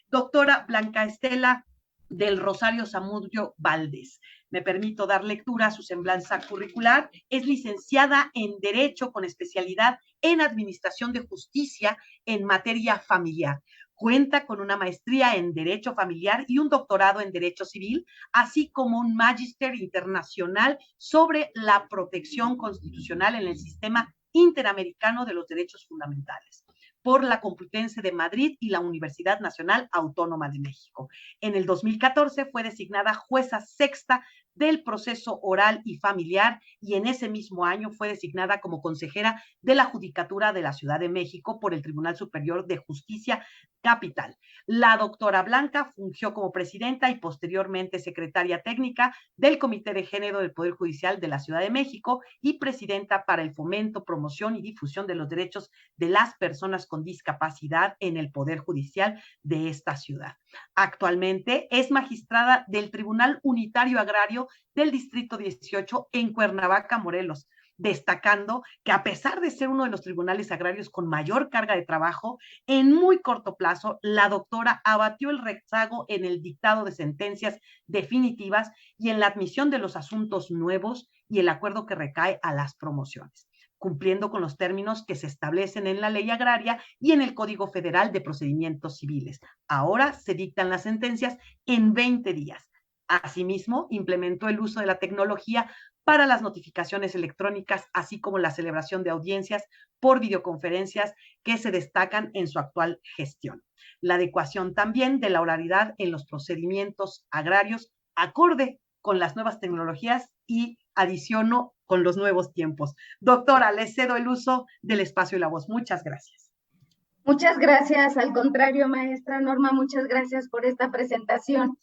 Doctora Blanca Estela del Rosario Zamudio Valdés. Me permito dar lectura a su semblanza curricular. Es licenciada en Derecho con especialidad en Administración de Justicia en materia familiar. Cuenta con una maestría en Derecho Familiar y un doctorado en Derecho Civil, así como un magíster internacional sobre la protección constitucional en el sistema interamericano de los derechos fundamentales por la Complutense de Madrid y la Universidad Nacional Autónoma de México. En el 2014 fue designada jueza sexta del proceso oral y familiar y en ese mismo año fue designada como consejera de la Judicatura de la Ciudad de México por el Tribunal Superior de Justicia Capital. La doctora Blanca fungió como presidenta y posteriormente secretaria técnica del Comité de Género del Poder Judicial de la Ciudad de México y presidenta para el fomento, promoción y difusión de los derechos de las personas con discapacidad en el Poder Judicial de esta ciudad. Actualmente es magistrada del Tribunal Unitario Agrario del Distrito 18 en Cuernavaca, Morelos, destacando que a pesar de ser uno de los tribunales agrarios con mayor carga de trabajo, en muy corto plazo, la doctora abatió el rezago en el dictado de sentencias definitivas y en la admisión de los asuntos nuevos y el acuerdo que recae a las promociones, cumpliendo con los términos que se establecen en la ley agraria y en el Código Federal de Procedimientos Civiles. Ahora se dictan las sentencias en 20 días. Asimismo, implementó el uso de la tecnología para las notificaciones electrónicas, así como la celebración de audiencias por videoconferencias que se destacan en su actual gestión. La adecuación también de la oralidad en los procedimientos agrarios acorde con las nuevas tecnologías y adiciono con los nuevos tiempos. Doctora, le cedo el uso del espacio y la voz. Muchas gracias. Muchas gracias. Al contrario, maestra Norma, muchas gracias por esta presentación.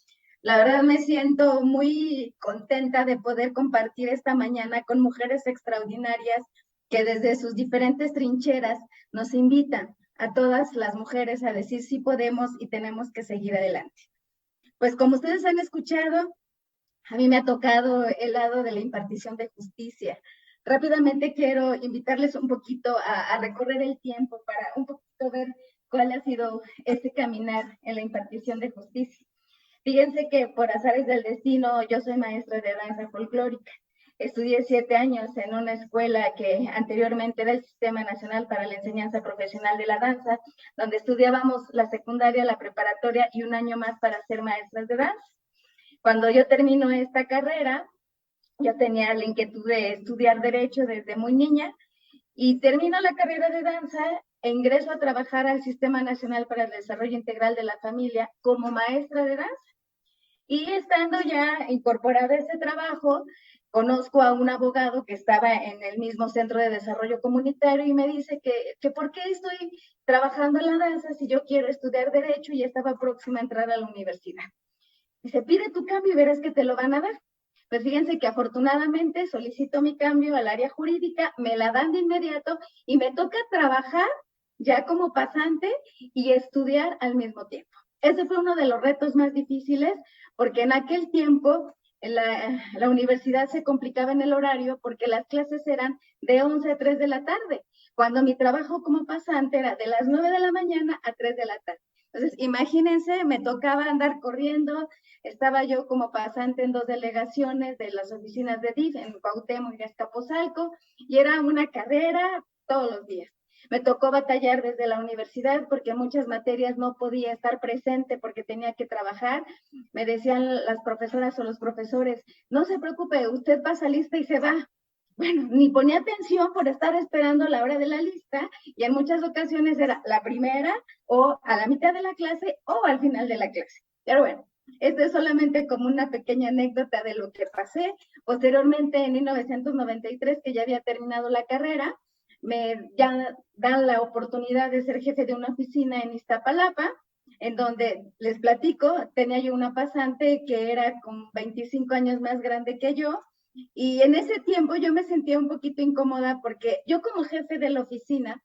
La verdad me siento muy contenta de poder compartir esta mañana con mujeres extraordinarias que desde sus diferentes trincheras nos invitan a todas las mujeres a decir sí podemos y tenemos que seguir adelante. Pues como ustedes han escuchado, a mí me ha tocado el lado de la impartición de justicia. Rápidamente quiero invitarles un poquito a recorrer el tiempo para un poquito ver cuál ha sido este caminar en la impartición de justicia. Fíjense que por azares del destino yo soy maestra de danza folclórica. Estudié 7 años en una escuela que anteriormente era el Sistema Nacional para la Enseñanza Profesional de la Danza, donde estudiábamos la secundaria, la preparatoria y un año más para ser maestras de danza. Cuando yo termino esta carrera, yo tenía la inquietud de estudiar Derecho desde muy niña y termino la carrera de danza e ingreso a trabajar al Sistema Nacional para el Desarrollo Integral de la Familia como maestra de danza. Y estando ya incorporada a ese trabajo, conozco a un abogado que estaba en el mismo centro de desarrollo comunitario y me dice que por qué estoy trabajando en la danza si yo quiero estudiar Derecho y estaba próxima a entrar a la universidad. Dice, pide tu cambio y verás que te lo van a dar. Pues fíjense que afortunadamente solicito mi cambio al área jurídica, me la dan de inmediato y me toca trabajar ya como pasante y estudiar al mismo tiempo. Ese fue uno de los retos más difíciles porque en aquel tiempo la universidad se complicaba en el horario porque las clases eran de 11 a 3 de la tarde, cuando mi trabajo como pasante era de las 9 de la mañana a 3 de la tarde. Entonces, imagínense, me tocaba andar corriendo, estaba yo como pasante en 2 delegaciones de las oficinas de DIF, en Cuauhtémoc y Azcapotzalco, y era una carrera todos los días. Me tocó batallar desde la universidad porque en muchas materias no podía estar presente porque tenía que trabajar. Me decían las profesoras o los profesores, no se preocupe, usted pasa lista y se va. Bueno, ni ponía atención por estar esperando la hora de la lista y en muchas ocasiones era la primera o a la mitad de la clase o al final de la clase. Pero bueno, esto es solamente como una pequeña anécdota de lo que pasé. Posteriormente, en 1993, que ya había terminado la carrera, me ya dan la oportunidad de ser jefe de una oficina en Iztapalapa, en donde les platico, tenía yo una pasante que era con 25 años más grande que yo, y en ese tiempo yo me sentía un poquito incómoda porque yo como jefe de la oficina,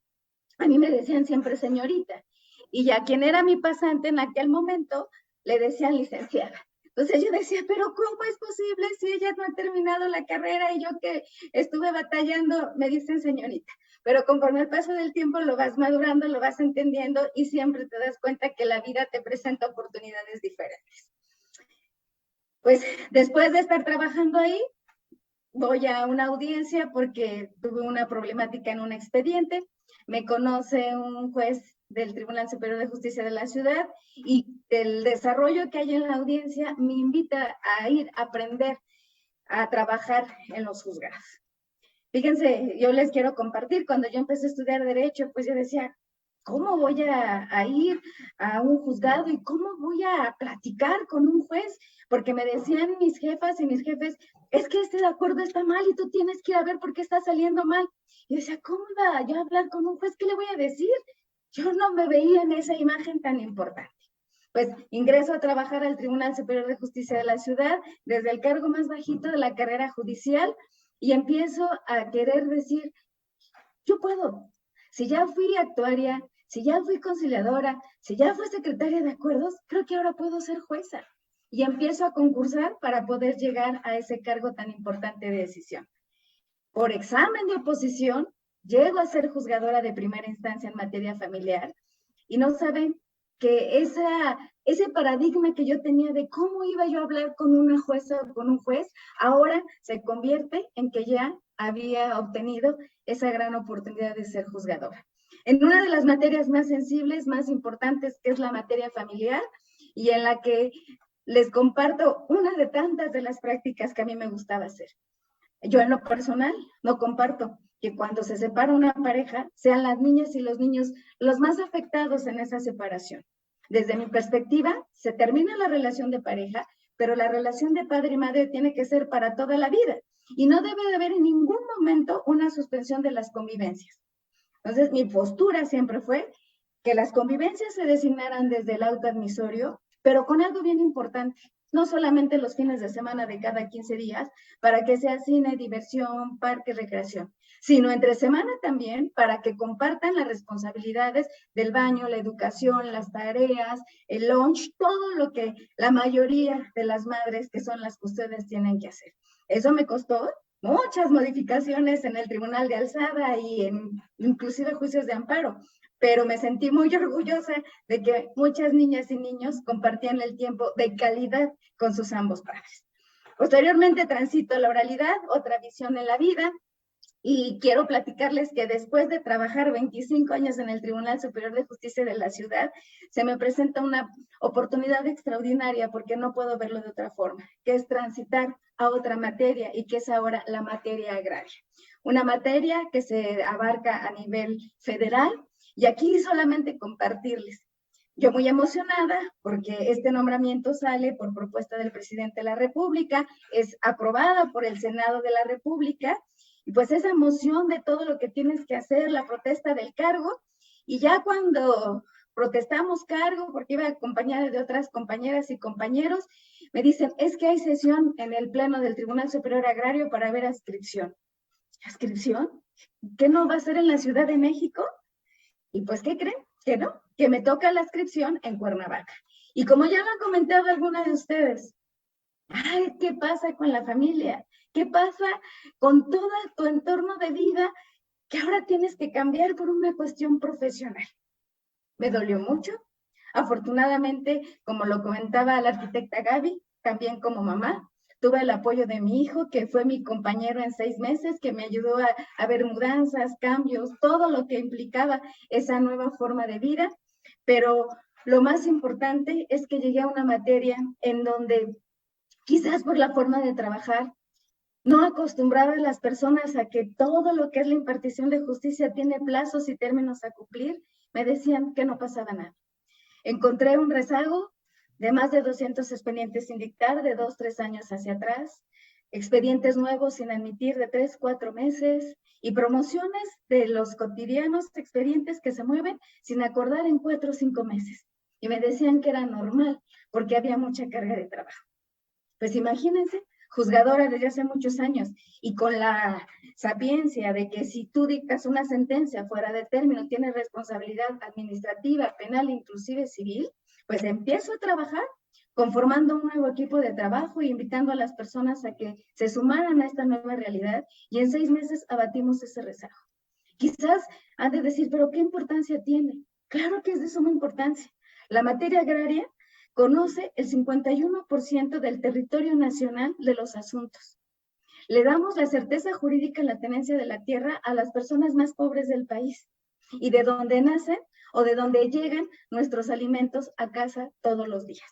a mí me decían siempre señorita, y ya quien era mi pasante en aquel momento, le decían licenciada. Entonces yo decía, pero ¿cómo es posible si ella no ha terminado la carrera y yo que estuve batallando, me dicen señorita? Pero conforme al paso del tiempo lo vas madurando, lo vas entendiendo y siempre te das cuenta que la vida te presenta oportunidades diferentes. Pues después de estar trabajando ahí, voy a una audiencia porque tuve una problemática en un expediente. Me conoce un juez del Tribunal Superior de Justicia de la ciudad y el desarrollo que hay en la audiencia me invita a ir a aprender a trabajar en los juzgados. Fíjense, yo les quiero compartir, cuando yo empecé a estudiar Derecho, pues yo decía, ¿cómo voy a ir a un juzgado y cómo voy a platicar con un juez? Porque me decían mis jefas y mis jefes, es que este acuerdo está mal y tú tienes que ir a ver por qué está saliendo mal. Y yo decía, ¿cómo iba yo a hablar con un juez? ¿Qué le voy a decir? Yo no me veía en esa imagen tan importante. Pues ingreso a trabajar al Tribunal Superior de Justicia de la ciudad, desde el cargo más bajito de la carrera judicial, y empiezo a querer decir, yo puedo. Si ya fui actuaria, si ya fui conciliadora, si ya fui secretaria de acuerdos, creo que ahora puedo ser jueza. Y empiezo a concursar para poder llegar a ese cargo tan importante de decisión. Por examen de oposición, llego a ser juzgadora de primera instancia en materia familiar y no saben que ese paradigma que yo tenía de cómo iba yo a hablar con una jueza o con un juez, ahora se convierte en que ya había obtenido esa gran oportunidad de ser juzgadora. En una de las materias más sensibles, más importantes, que es la materia familiar, y en la que les comparto una de tantas de las prácticas que a mí me gustaba hacer. Yo en lo personal no comparto que cuando se separa una pareja, sean las niñas y los niños los más afectados en esa separación. Desde mi perspectiva, se termina la relación de pareja, pero la relación de padre y madre tiene que ser para toda la vida y no debe de haber en ningún momento una suspensión de las convivencias. Entonces, mi postura siempre fue que las convivencias se designaran desde el auto admisorio, pero con algo bien importante. No solamente los fines de semana de cada 15 días, para que sea cine, diversión, parque, recreación, sino entre semana también para que compartan las responsabilidades del baño, la educación, las tareas, el lunch, todo lo que la mayoría de las madres que son las que ustedes tienen que hacer. Eso me costó muchas modificaciones en el Tribunal de Alzada y en inclusive juicios de amparo, pero me sentí muy orgullosa de que muchas niñas y niños compartían el tiempo de calidad con sus ambos padres. Posteriormente transito la oralidad, otra visión en la vida, y quiero platicarles que después de trabajar 25 años en el Tribunal Superior de Justicia de la ciudad, se me presenta una oportunidad extraordinaria, porque no puedo verlo de otra forma, que es transitar a otra materia, y que es ahora la materia agraria. Una materia que se abarca a nivel federal, y aquí solamente compartirles. Yo muy emocionada porque este nombramiento sale por propuesta del presidente de la República, es aprobada por el Senado de la República, y pues esa emoción de todo lo que tienes que hacer, la protesta del cargo, y ya cuando protestamos cargo, porque iba acompañada de otras compañeras y compañeros, me dicen, es que hay sesión en el Pleno del Tribunal Superior Agrario para ver adscripción. ¿Adscripción? ¿Qué no va a ser en la Ciudad de México? Y pues, ¿qué creen? Que no, que me toca la adscripción en Cuernavaca. Y como ya lo han comentado alguna de ustedes, ay, ¿qué pasa con la familia? ¿Qué pasa con todo tu entorno de vida que ahora tienes que cambiar por una cuestión profesional? Me dolió mucho. Afortunadamente, como lo comentaba la arquitecta Gaby, también como mamá, tuve el apoyo de mi hijo, que fue mi compañero en 6 meses, que me ayudó a ver mudanzas, cambios, todo lo que implicaba esa nueva forma de vida. Pero lo más importante es que llegué a una materia en donde, quizás por la forma de trabajar, no acostumbraba a las personas a que todo lo que es la impartición de justicia tiene plazos y términos a cumplir, me decían que no pasaba nada. Encontré un rezago de más de 200 expedientes sin dictar de 2, 3 años hacia atrás, expedientes nuevos sin admitir de 3, 4 meses, y promociones de los cotidianos expedientes que se mueven sin acordar en 4 o 5 meses. Y me decían que era normal, porque había mucha carga de trabajo. Pues imagínense, juzgadora desde hace muchos años, y con la sapiencia de que si tú dictas una sentencia fuera de término, tienes responsabilidad administrativa, penal, inclusive civil, pues empiezo a trabajar conformando un nuevo equipo de trabajo y invitando a las personas a que se sumaran a esta nueva realidad, y en 6 meses abatimos ese rezago. Quizás han de decir, pero ¿qué importancia tiene? Claro que es de suma importancia. La materia agraria conoce el 51% del territorio nacional de los asuntos. Le damos la certeza jurídica en la tenencia de la tierra a las personas más pobres del país, y de donde nacen o de donde llegan nuestros alimentos a casa todos los días.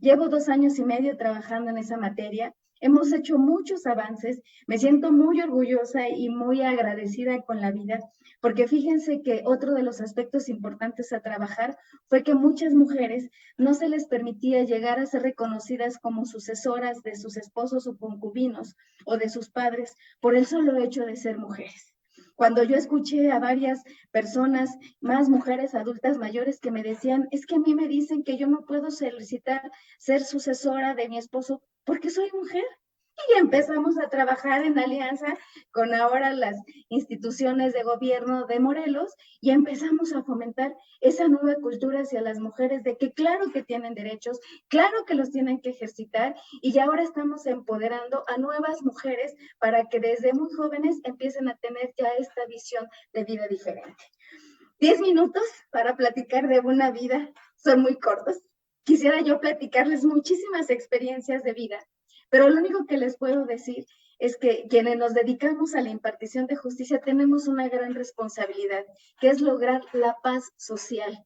Llevo 2 años y medio trabajando en esa materia. Hemos hecho muchos avances. Me siento muy orgullosa y muy agradecida con la vida, porque fíjense que otro de los aspectos importantes a trabajar fue que muchas mujeres no se les permitía llegar a ser reconocidas como sucesoras de sus esposos o concubinos o de sus padres por el solo hecho de ser mujeres. Cuando yo escuché a varias personas, más mujeres adultas mayores, que me decían, es que a mí me dicen que yo no puedo solicitar ser sucesora de mi esposo porque soy mujer. Y empezamos a trabajar en alianza con ahora las instituciones de gobierno de Morelos, y empezamos a fomentar esa nueva cultura hacia las mujeres de que claro que tienen derechos, claro que los tienen que ejercitar, y ya ahora estamos empoderando a nuevas mujeres para que desde muy jóvenes empiecen a tener ya esta visión de vida diferente. 10 minutos para platicar de una vida son muy cortos. Quisiera yo platicarles muchísimas experiencias de vida, pero lo único que les puedo decir es que quienes nos dedicamos a la impartición de justicia tenemos una gran responsabilidad, que es lograr la paz social.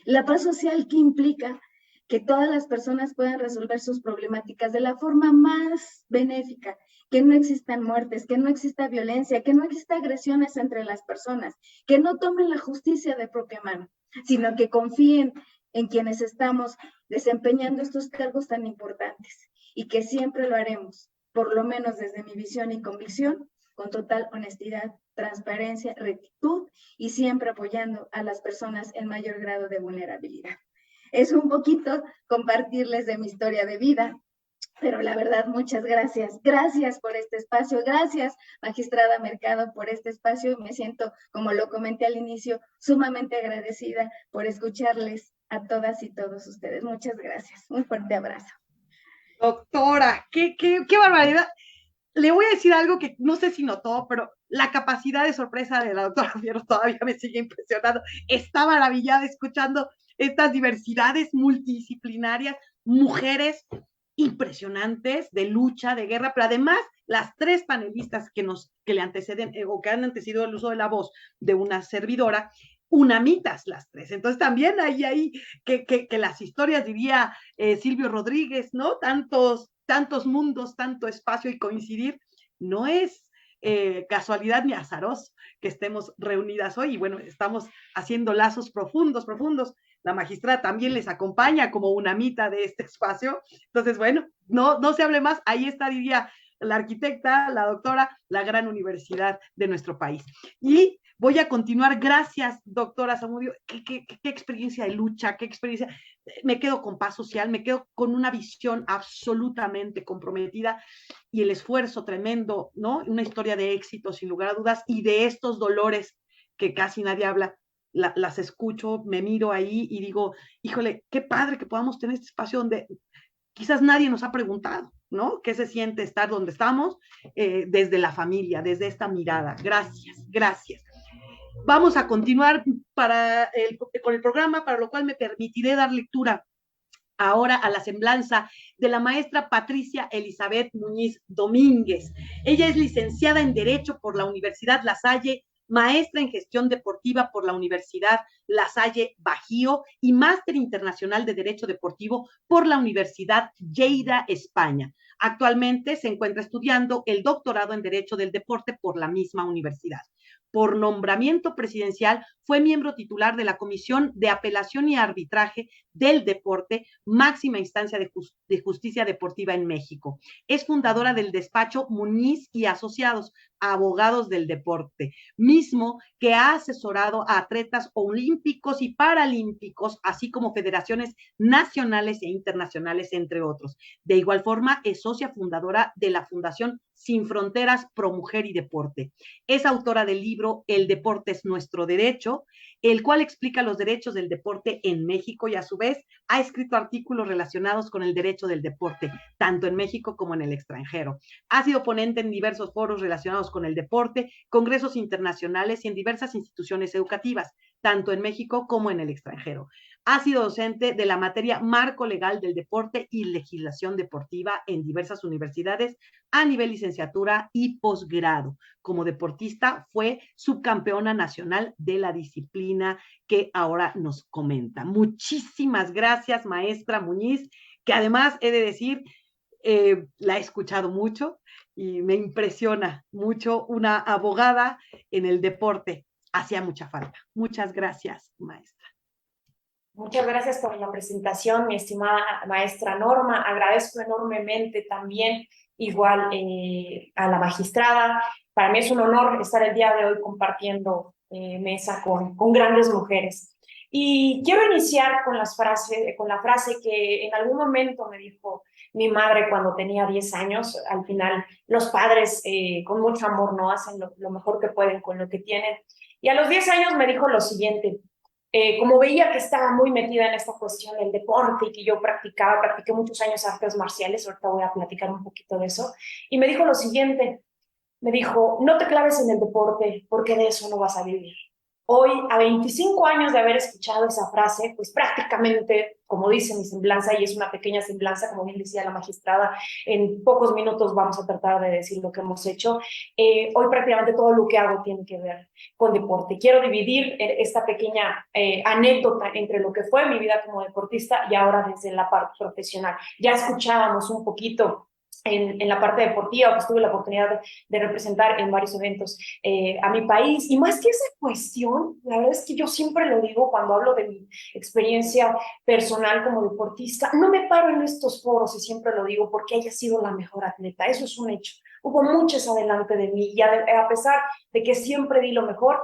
La paz social que implica que todas las personas puedan resolver sus problemáticas de la forma más benéfica, que no existan muertes, que no exista violencia, que no exista agresiones entre las personas, que no tomen la justicia de propia mano, sino que confíen en quienes estamos desempeñando estos cargos tan importantes, y que siempre lo haremos, por lo menos desde mi visión y convicción, con total honestidad, transparencia, rectitud, y siempre apoyando a las personas en mayor grado de vulnerabilidad. Es un poquito compartirles de mi historia de vida, pero la verdad, muchas gracias. Gracias por este espacio. Gracias, magistrada Mercado, por este espacio. Me siento, como lo comenté al inicio, sumamente agradecida por escucharles a todas y todos ustedes. Muchas gracias. Un fuerte abrazo. Doctora, qué barbaridad. Le voy a decir algo que no sé si notó, pero la capacidad de sorpresa de la doctora Fierro todavía me sigue impresionando. Está maravillada escuchando estas diversidades multidisciplinarias, mujeres impresionantes de lucha, de guerra, pero además las tres panelistas que le anteceden o que han antecedido el uso de la voz de una servidora, unamitas las tres. Entonces también hay ahí que las historias, diría Silvio Rodríguez, ¿no? Tantos mundos, tanto espacio y coincidir, no es casualidad ni azaroso que estemos reunidas hoy y bueno, estamos haciendo lazos profundos. La magistrada también les acompaña como una mitad de este espacio. Entonces, bueno, no se hable más. Ahí está, diría la arquitecta, la doctora, la gran universidad de nuestro país. Y voy a continuar. Gracias, doctora Zamudio. ¿Qué experiencia de lucha, qué experiencia. Me quedo con paz social, me quedo con una visión absolutamente comprometida y el esfuerzo tremendo, ¿no? Una historia de éxito, sin lugar a dudas, y de estos dolores que casi nadie habla. Las escucho, me miro ahí y digo, híjole, qué padre que podamos tener este espacio donde quizás nadie nos ha preguntado, ¿no? ¿Qué se siente estar donde estamos? Desde la familia, desde esta mirada. Gracias. Vamos a continuar con el programa, para lo cual me permitiré dar lectura ahora a la semblanza de la maestra Patricia Elizabeth Muñiz Domínguez. Ella es licenciada en Derecho por la Universidad La Salle, maestra en Gestión Deportiva por la Universidad La Salle Bajío y máster internacional de Derecho Deportivo por la Universidad Lleida, España. Actualmente se encuentra estudiando el doctorado en Derecho del Deporte por la misma universidad. Por nombramiento presidencial, fue miembro titular de la Comisión de Apelación y Arbitraje del Deporte, máxima instancia de justicia deportiva en México. Es fundadora del despacho Muñiz y Asociados, abogados del deporte, mismo que ha asesorado a atletas olímpicos y paralímpicos, así como federaciones nacionales e internacionales, entre otros. De igual forma, es socia fundadora de la Fundación Sin Fronteras Pro Mujer y Deporte. Es autora del libro El deporte es nuestro derecho, el cual explica los derechos del deporte en México y a su vez ha escrito artículos relacionados con el derecho del deporte, tanto en México como en el extranjero. Ha sido ponente en diversos foros relacionados con el deporte, congresos internacionales y en diversas instituciones educativas, tanto en México como en el extranjero. Ha sido docente de la materia Marco Legal del Deporte y Legislación Deportiva en diversas universidades a nivel licenciatura y posgrado. Como deportista fue subcampeona nacional de la disciplina que ahora nos comenta. Muchísimas gracias, maestra Muñiz, que además he de decir, la he escuchado mucho y me impresiona mucho una abogada en el deporte. Hacía mucha falta. Muchas gracias, maestra. Muchas gracias por la presentación, mi estimada maestra Norma. Agradezco enormemente también igual a la magistrada. Para mí es un honor estar el día de hoy compartiendo mesa con grandes mujeres. Y quiero iniciar con la frase que en algún momento me dijo mi madre cuando tenía 10 años. Al final, los padres con mucho amor no hacen lo mejor que pueden con lo que tienen. Y a los 10 años me dijo lo siguiente. Como veía que estaba muy metida en esta cuestión del deporte y que yo practiqué muchos años artes marciales, ahorita voy a platicar un poquito de eso, y me dijo lo siguiente, me dijo, no te claves en el deporte porque de eso no vas a vivir. Hoy, a 25 años de haber escuchado esa frase, pues prácticamente, como dice mi semblanza, y es una pequeña semblanza, como bien decía la magistrada, en pocos minutos vamos a tratar de decir lo que hemos hecho. Hoy prácticamente todo lo que hago tiene que ver con deporte. Quiero dividir esta pequeña anécdota entre lo que fue mi vida como deportista y ahora desde la parte profesional. Ya escuchábamos un poquito en la parte deportiva, pues tuve la oportunidad de representar en varios eventos a mi país, y más que esa cuestión, la verdad es que yo siempre lo digo cuando hablo de mi experiencia personal como deportista, no me paro en estos foros y siempre lo digo porque haya sido la mejor atleta, eso es un hecho. Hubo muchos adelante de mí y a pesar de que siempre di lo mejor,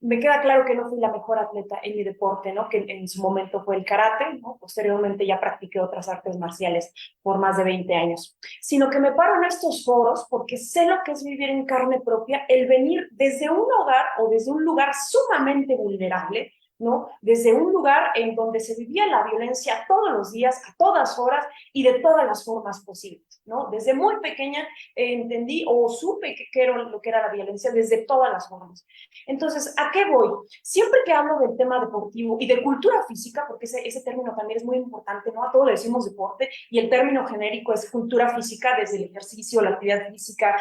me queda claro que no fui la mejor atleta en mi deporte, ¿no? Que en su momento fue el karate, ¿no? Posteriormente ya practiqué otras artes marciales por más de 20 años, sino que me paro en estos foros porque sé lo que es vivir en carne propia, el venir desde un hogar o desde un lugar sumamente vulnerable, ¿no? Desde un lugar en donde se vivía la violencia todos los días, a todas horas y de todas las formas posibles. ¿no? Desde muy pequeña entendí o supe que era lo que era la violencia desde todas las formas. Entonces, ¿a qué voy? Siempre que hablo del tema deportivo y de cultura física, porque ese término también es muy importante, ¿no? A todo le decimos deporte y el término genérico es cultura física, desde el ejercicio, la actividad física,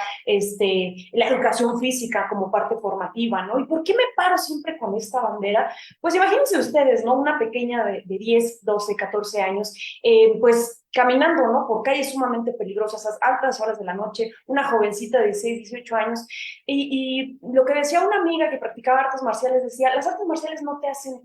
la educación física como parte formativa, ¿no? ¿Y por qué me paro siempre con esta bandera? Pues imagínense ustedes, ¿no? Una pequeña de 10, 12, 14 años, pues caminando, ¿no? Por calles sumamente peligrosas, a altas horas de la noche, una jovencita de 16, 18 años, y lo que decía una amiga que practicaba artes marciales, decía, las artes marciales no te hacen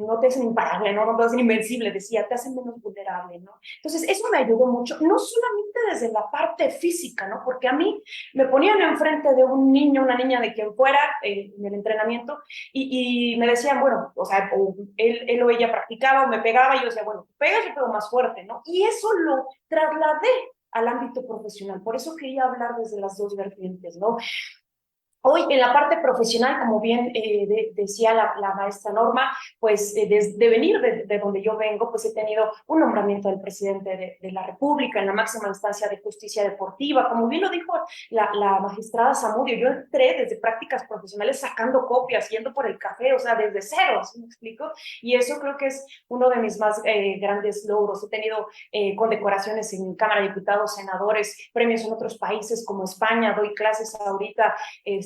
no te hacen imparable, ¿no? No te hacen invencible, decía, te hacen menos vulnerable, ¿no? Entonces, eso me ayudó mucho, no solamente desde la parte física, ¿no? Porque a mí me ponían enfrente de un niño, una niña, de quien fuera, en el entrenamiento, y me decían, bueno, o sea, o él o ella practicaba o me pegaba, y yo decía, bueno, pegas, yo pego más fuerte, ¿no? Y eso lo trasladé al ámbito profesional, por eso quería hablar desde las dos vertientes, ¿no? Hoy, en la parte profesional, como bien decía la maestra Norma, pues de venir de donde yo vengo, pues he tenido un nombramiento del presidente de la República en la máxima instancia de justicia deportiva. Como bien lo dijo la magistrada Zamudio, yo entré desde prácticas profesionales sacando copias, yendo por el café, o sea, desde cero, ¿sí me explico? Y eso creo que es uno de mis más grandes logros. He tenido condecoraciones en Cámara de Diputados, senadores, premios en otros países como España, doy clases ahorita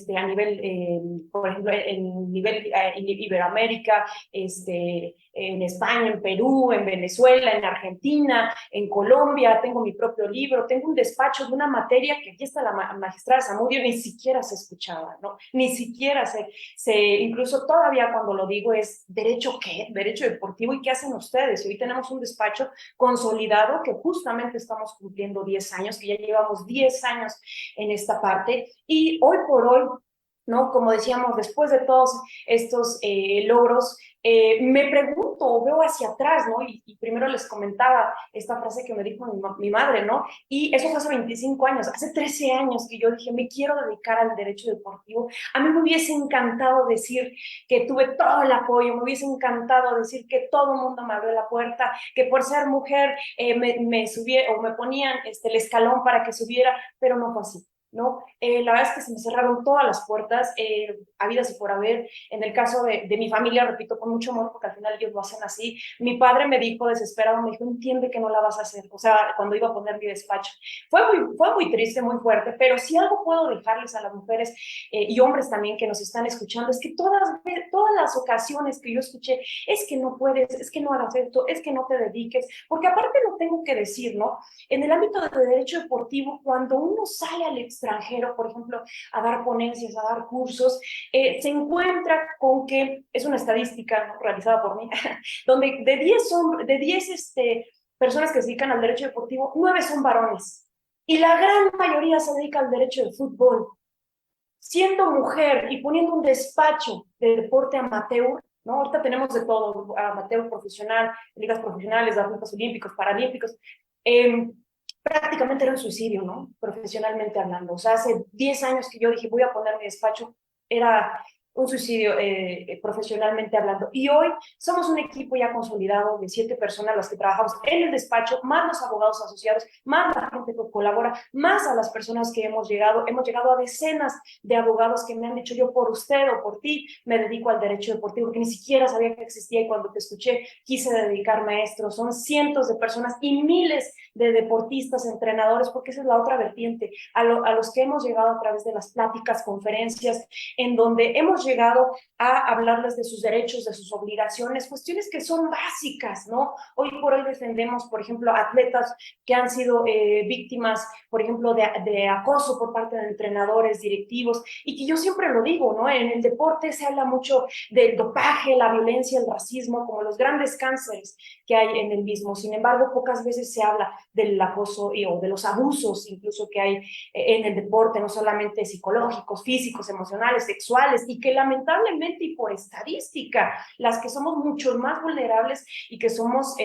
a nivel, por ejemplo, en nivel Iberoamérica, en España, en Perú, en Venezuela, en Argentina, en Colombia, tengo mi propio libro, tengo un despacho de una materia que aquí está la magistrada Zamudio, ni siquiera se escuchaba, ¿no? Ni siquiera incluso todavía cuando lo digo es ¿derecho qué? Derecho deportivo, ¿y qué hacen ustedes? Y hoy tenemos un despacho consolidado que justamente estamos cumpliendo 10 años, que ya llevamos 10 años en esta parte, y hoy por hoy, ¿no? Como decíamos, después de todos estos logros, me pregunto o veo hacia atrás, ¿no? Y primero les comentaba esta frase que me dijo mi madre, ¿no? Y eso fue hace 25 años, hace 13 años que yo dije, me quiero dedicar al derecho deportivo. A mí me hubiese encantado decir que tuve todo el apoyo, me hubiese encantado decir que todo el mundo me abrió la puerta, que por ser mujer me subiera o me ponían el escalón para que subiera, pero no fue así. ¿No? La verdad es que se me cerraron todas las puertas, habidas y por haber. En el caso de mi familia, repito, con mucho amor, porque al final ellos lo hacen así. Mi padre me dijo desesperado, me dijo, entiende que no la vas a hacer, o sea, cuando iba a poner mi despacho. Fue muy triste, muy fuerte, pero si algo puedo dejarles a las mujeres y hombres también que nos están escuchando, es que todas las ocasiones que yo escuché, es que no puedes, es que no hagas esto, es que no te dediques, porque aparte lo tengo que decir, ¿no? En el ámbito de derecho deportivo, cuando uno sale al extranjero, por ejemplo, a dar ponencias, a dar cursos, se encuentra con que, es una estadística, ¿no?, realizada por mí, donde de 10 personas que se dedican al derecho deportivo, 9 son varones. Y la gran mayoría se dedica al derecho de fútbol. Siendo mujer y poniendo un despacho de deporte amateur, ¿no? Ahorita tenemos de todo, amateur, profesional, ligas profesionales, atletas olímpicos, paralímpicos, prácticamente era un suicidio, ¿no? Profesionalmente hablando. O sea, hace 10 años que yo dije, voy a poner mi despacho, era un suicidio profesionalmente hablando. Y hoy somos un equipo ya consolidado de 7 personas las que trabajamos en el despacho, más los abogados asociados, más la gente que colabora, más a las personas que hemos llegado a decenas de abogados que me han dicho, yo por usted o por ti me dedico al derecho deportivo, que ni siquiera sabía que existía, y cuando te escuché quise dedicarme a esto. Son cientos de personas y miles de deportistas, entrenadores, porque esa es la otra vertiente, a los que hemos llegado a través de las pláticas, conferencias, en donde hemos llegado a hablarles de sus derechos, de sus obligaciones, cuestiones que son básicas, ¿no? Hoy por hoy defendemos, por ejemplo, atletas que han sido víctimas, por ejemplo, de acoso por parte de entrenadores, directivos, y que yo siempre lo digo, ¿no? En el deporte se habla mucho del dopaje, la violencia, el racismo, como los grandes cánceres que hay en el mismo. Sin embargo, pocas veces se habla del acoso o de los abusos incluso que hay en el deporte, no solamente psicológicos, físicos, emocionales, sexuales, y que lamentablemente y por estadística, las que somos mucho más vulnerables y que somos,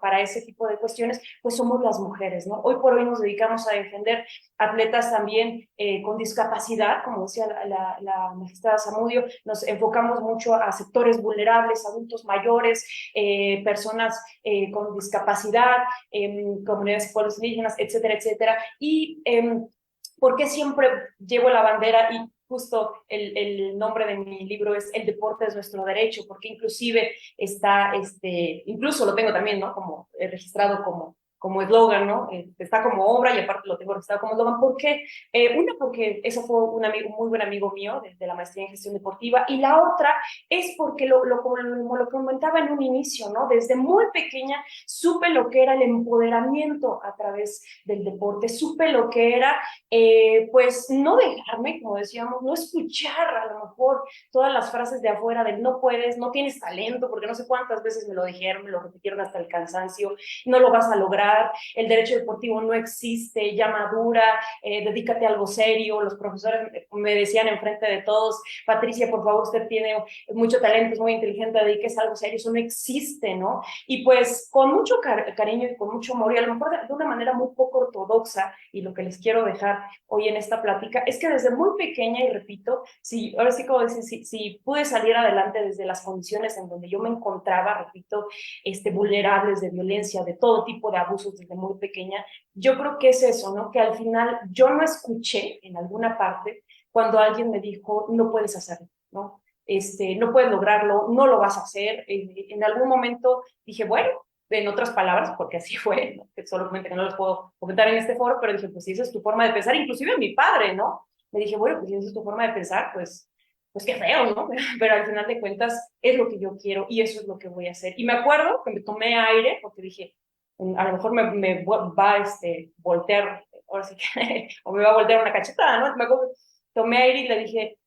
para ese tipo de cuestiones, pues somos las mujeres, ¿no? Hoy por hoy nos dedicamos a defender atletas también con discapacidad, como decía la magistrada Zamudio, nos enfocamos mucho a sectores vulnerables, adultos mayores, personas con discapacidad, comunidades pueblos indígenas, etcétera, etcétera. Y ¿por qué siempre llevo la bandera? Y justo el nombre de mi libro es El deporte es nuestro derecho, porque inclusive está, incluso lo tengo también, ¿no? Como registrado como eslogan, ¿no? Está como obra y aparte lo tengo registrado como eslogan. ¿Por qué? Una, porque eso fue un muy buen amigo mío de la maestría en gestión deportiva, y la otra es porque como lo comentaba en un inicio, ¿no? Desde muy pequeña supe lo que era el empoderamiento a través del deporte, supe lo que era, pues, no dejarme, como decíamos, no escuchar a lo mejor todas las frases de afuera del no puedes, no tienes talento, porque no sé cuántas veces me lo dijeron, me lo repitieron hasta el cansancio, no lo vas a lograr, el derecho deportivo no existe, ya madura, dedícate a algo serio. Los profesores me decían enfrente de todos, Patricia, por favor, usted tiene mucho talento, es muy inteligente, dedíquese a algo serio, eso no existe, ¿no? Y pues con mucho cariño y con mucho amor, y a lo mejor de una manera muy poco ortodoxa, y lo que les quiero dejar hoy en esta plática, es que desde muy pequeña, y repito, ahora sí como decir, si pude salir adelante desde las condiciones en donde yo me encontraba, repito, vulnerables de violencia, de todo tipo de abusos desde muy pequeña, yo creo que es eso, ¿no? Que al final yo no escuché en alguna parte cuando alguien me dijo, no puedes hacerlo, ¿no? No puedes lograrlo, no lo vas a hacer. En algún momento dije, bueno, en otras palabras, porque así fue, ¿no? Que solamente que no los puedo comentar en este foro, pero dije, pues si esa es tu forma de pensar, inclusive mi padre, ¿no? Me dije, bueno, pues si esa es tu forma de pensar, pues qué feo, ¿no? Pero al final de cuentas es lo que yo quiero y eso es lo que voy a hacer. Y me acuerdo que me tomé aire porque dije, a lo mejor me va a voltear, ahora sí que, o me va a voltear una cachetada, ¿no? Me acuerdo, tomé aire y le dije,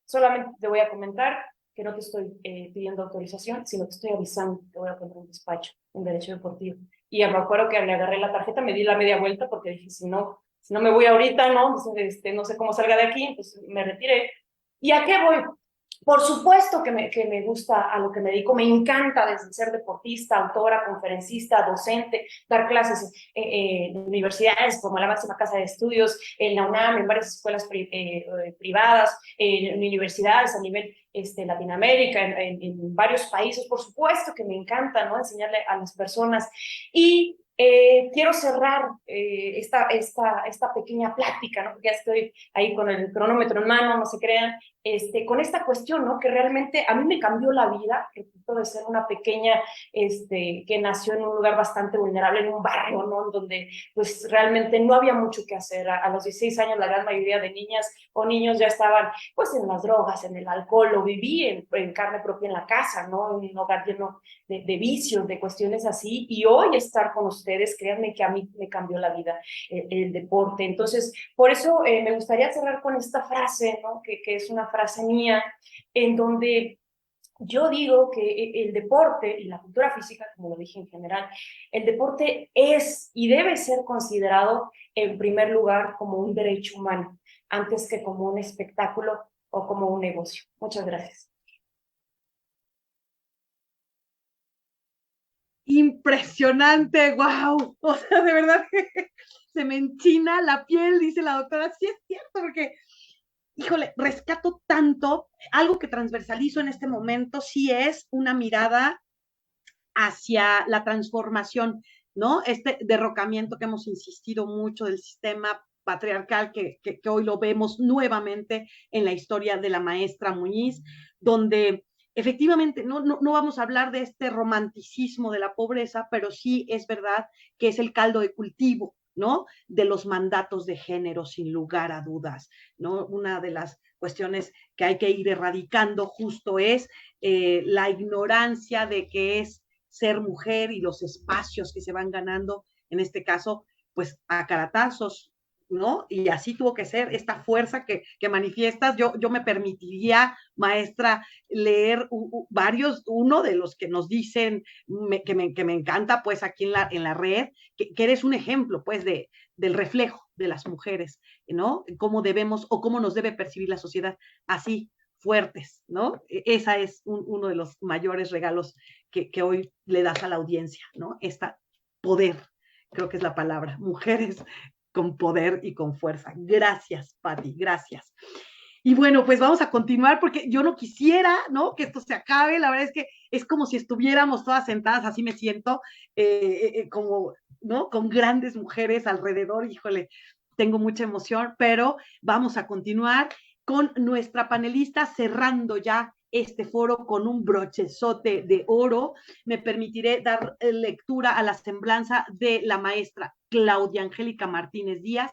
solamente te voy a comentar que no te estoy pidiendo autorización, sino te estoy avisando que voy a poner un despacho en derecho deportivo. Y me acuerdo que le agarré la tarjeta, me di la media vuelta porque dije, si no me voy ahorita, ¿no? No sé cómo salga de aquí, entonces me retiré. ¿Y a qué voy? Por supuesto que me gusta a lo que me dedico, me encanta desde ser deportista, autora, conferencista, docente, dar clases en universidades como la máxima casa de estudios, en la UNAM, en varias escuelas privadas, en universidades a nivel Latinoamérica, en varios países. Por supuesto que me encanta, ¿no? Enseñarle a las personas. Y quiero cerrar esta pequeña plática, ¿no? Porque ya estoy ahí con el cronómetro en mano, no se crean, con esta cuestión, ¿no? Que realmente a mí me cambió la vida, repito, de ser una pequeña que nació en un lugar bastante vulnerable, en un barrio, ¿no? En donde pues realmente no había mucho que hacer. A los 16 años la gran mayoría de niñas o niños ya estaban pues en las drogas, en el alcohol, lo viví en carne propia en la casa, ¿no? En un hogar lleno de vicios, de cuestiones así, y hoy estar con ustedes, créanme que a mí me cambió la vida el deporte. Entonces, por eso me gustaría cerrar con esta frase, ¿no? Que es una frase mía, en donde yo digo que el deporte y la cultura física, como lo dije en general, el deporte es y debe ser considerado en primer lugar como un derecho humano, antes que como un espectáculo o como un negocio. Muchas gracias. Impresionante, wow. O sea, de verdad que se me enchina la piel, dice la doctora. Sí es cierto, porque, híjole, rescato tanto. Algo que transversalizo en este momento sí es una mirada hacia la transformación, ¿no? Este derrocamiento que hemos insistido mucho del sistema patriarcal que hoy lo vemos nuevamente en la historia de la maestra Muñiz, donde efectivamente no vamos a hablar de este romanticismo de la pobreza, pero sí es verdad que es el caldo de cultivo, ¿no? De los mandatos de género, sin lugar a dudas, ¿no? Una de las cuestiones que hay que ir erradicando justo es la ignorancia de que es ser mujer y los espacios que se van ganando, en este caso, pues a caratazos, ¿no? Y así tuvo que ser esta fuerza que manifiestas. Yo me permitiría, maestra, leer varios, uno de los que nos dicen que me encanta, pues aquí en la red, que eres un ejemplo, pues, del reflejo de las mujeres, ¿no? Cómo debemos o cómo nos debe percibir la sociedad. Así, fuertes, ¿no? Esa es uno de los mayores regalos que hoy le das a la audiencia, ¿no? Esta poder, creo que es la palabra, mujeres con poder y con fuerza. Gracias, Patti, gracias. Y bueno, pues vamos a continuar porque yo no quisiera, ¿no? Que esto se acabe. La verdad es que es como si estuviéramos todas sentadas, así me siento, como, ¿no? Con grandes mujeres alrededor. Híjole, tengo mucha emoción, pero vamos a continuar con nuestra panelista cerrando ya este foro con un brochezote de oro. Me permitiré dar lectura a la semblanza de la maestra Claudia Angélica Martínez Díaz.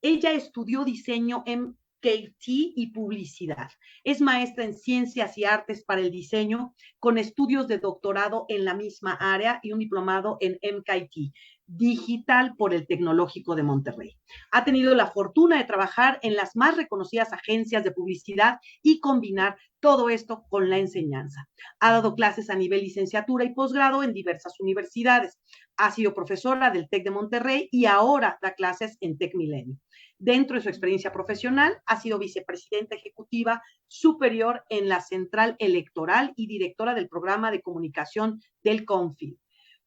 Ella estudió diseño en KT y publicidad. Es maestra en ciencias y artes para el diseño, con estudios de doctorado en la misma área y un diplomado en MKT, digital por el Tecnológico de Monterrey. Ha tenido la fortuna de trabajar en las más reconocidas agencias de publicidad y combinar todo esto con la enseñanza. Ha dado clases a nivel licenciatura y posgrado en diversas universidades. Ha sido profesora del TEC de Monterrey y ahora da clases en TEC Milenio. Dentro de su experiencia profesional, ha sido vicepresidenta ejecutiva superior en la Central Electoral y directora del programa de comunicación del CONFIL.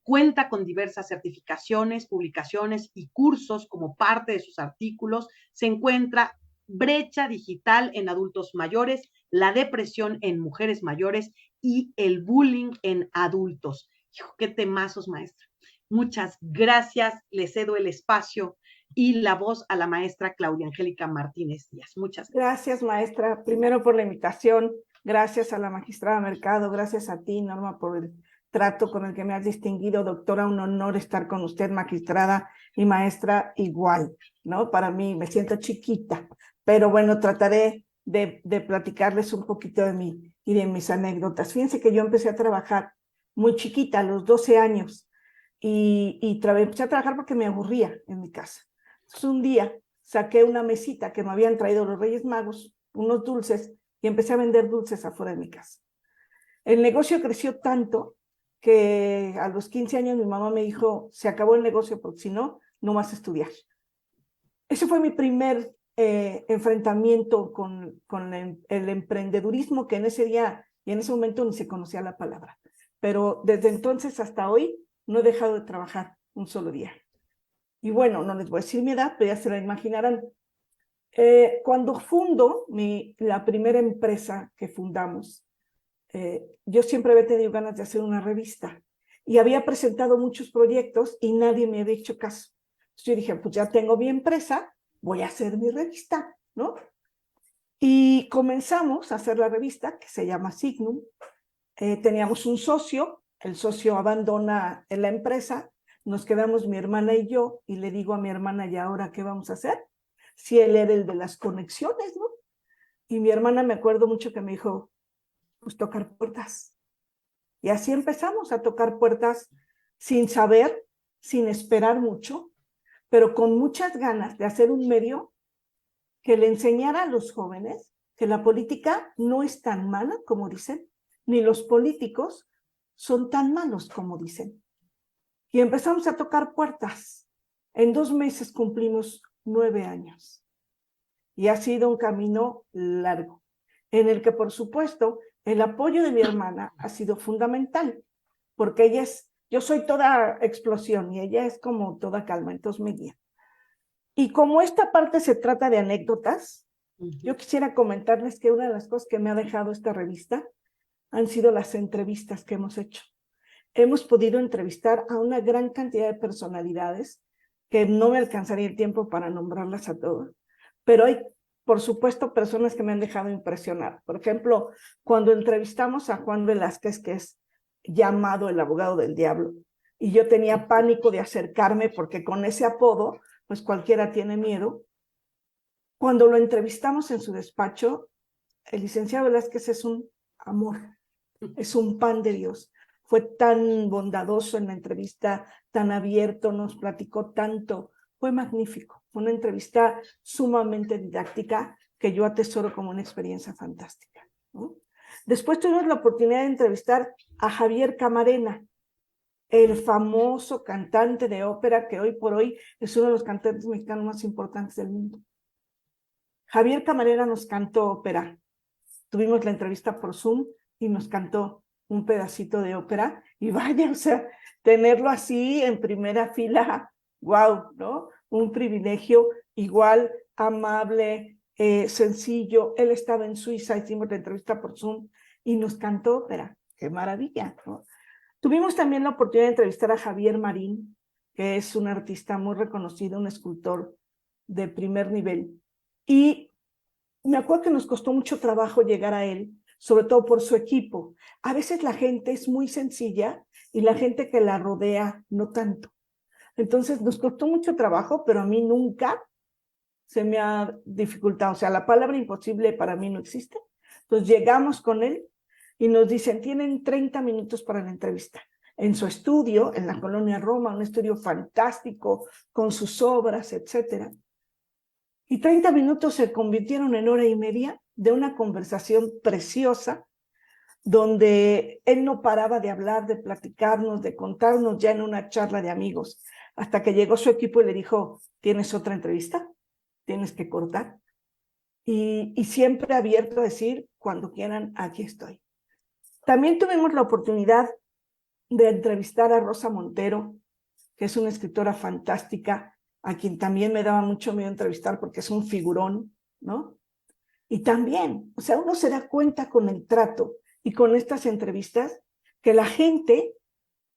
Cuenta con diversas certificaciones, publicaciones y cursos como parte de sus artículos. Se encuentra brecha digital en adultos mayores, la depresión en mujeres mayores y el bullying en adultos. Hijo, qué temazos, maestra. Muchas gracias. Le cedo el espacio y la voz a la maestra Claudia Angélica Martínez Díaz. Muchas gracias. Gracias, maestra. Primero por la invitación. Gracias a la magistrada Mercado. Gracias a ti, Norma, por el trato con el que me has distinguido. Doctora, un honor estar con usted, magistrada y maestra igual, ¿no? Para mí me siento chiquita, pero bueno, trataré de platicarles un poquito de mí y de mis anécdotas. Fíjense que yo empecé a trabajar muy chiquita, a los 12 años, y empecé a trabajar porque me aburría en mi casa. Entonces un día saqué una mesita que me habían traído los Reyes Magos, unos dulces, y empecé a vender dulces afuera de mi casa. El negocio creció tanto que a los 15 años mi mamá me dijo, se acabó el negocio porque si no, no vas a estudiar. Ese fue mi primer enfrentamiento con el emprendedurismo, que en ese día y en ese momento ni se conocía la palabra. Pero desde entonces hasta hoy no he dejado de trabajar un solo día. Y bueno, no les voy a decir mi edad, pero ya se la imaginarán. Cuando fundo la primera empresa que fundamos, yo siempre había tenido ganas de hacer una revista y había presentado muchos proyectos y nadie me había hecho caso. Entonces yo dije, pues ya tengo mi empresa, voy a hacer mi revista, ¿no? Y comenzamos a hacer la revista, que se llama Signum. Teníamos un socio, el socio abandona la empresa, nos quedamos mi hermana y yo, y le digo a mi hermana, ¿y ahora qué vamos a hacer? Si él era el de las conexiones, ¿no? Y mi hermana, me acuerdo mucho que me dijo, pues tocar puertas. Y así empezamos a tocar puertas sin saber, sin esperar mucho, pero con muchas ganas de hacer un medio que le enseñara a los jóvenes que la política no es tan mala como dicen, ni los políticos son tan malos como dicen. Y empezamos a tocar puertas. En 2 meses cumplimos 9 años. Y ha sido un camino largo, en el que, por supuesto, el apoyo de mi hermana ha sido fundamental, porque yo soy toda explosión y ella es como toda calma, entonces me guía. Y como esta parte se trata de anécdotas, yo quisiera comentarles que una de las cosas que me ha dejado esta revista han sido las entrevistas que hemos hecho. Hemos podido entrevistar a una gran cantidad de personalidades que no me alcanzaría el tiempo para nombrarlas a todas, pero hay, por supuesto, personas que me han dejado impresionar. Por ejemplo, cuando entrevistamos a Juan Velázquez, que es llamado el abogado del diablo, y yo tenía pánico de acercarme porque con ese apodo, pues cualquiera tiene miedo. Cuando lo entrevistamos en su despacho, el licenciado Velázquez es un amor, es un pan de Dios. Fue tan bondadoso en la entrevista, tan abierto, nos platicó tanto. Fue magnífico. Fue una entrevista sumamente didáctica que yo atesoro como una experiencia fantástica, ¿no? Después tuvimos la oportunidad de entrevistar a Javier Camarena, el famoso cantante de ópera que hoy por hoy es uno de los cantantes mexicanos más importantes del mundo. Javier Camarena nos cantó ópera tuvimos la entrevista por Zoom y nos cantó un pedacito de ópera, y vaya, o sea, tenerlo así en primera fila, wow, ¿no? Un privilegio, igual, amable, sencillo. Él estaba en Suiza, hicimos la entrevista por Zoom y nos cantó ópera. ¡Qué maravilla!, ¿no? Tuvimos también la oportunidad de entrevistar a Javier Marín, que es un artista muy reconocido, un escultor de primer nivel. Y me acuerdo que nos costó mucho trabajo llegar a él, sobre todo por su equipo. A veces la gente es muy sencilla y la gente que la rodea no tanto. Entonces nos costó mucho trabajo, pero a mí nunca se me ha dificultado. O sea, la palabra imposible para mí no existe. Entonces llegamos con él y nos dicen, tienen 30 minutos para la entrevista. En su estudio, en la colonia Roma, un estudio fantástico, con sus obras, etcétera. Y 30 minutos se convirtieron en hora y media de una conversación preciosa, donde él no paraba de hablar, de platicarnos, de contarnos, ya en una charla de amigos, hasta que llegó su equipo y le dijo, ¿tienes otra entrevista? ¿Tienes que cortar? Y siempre abierto a decir, cuando quieran, aquí estoy. También tuvimos la oportunidad de entrevistar a Rosa Montero, que es una escritora fantástica, a quien también me daba mucho miedo entrevistar porque es un figurón, ¿no? Y también, o sea, uno se da cuenta con el trato y con estas entrevistas que la gente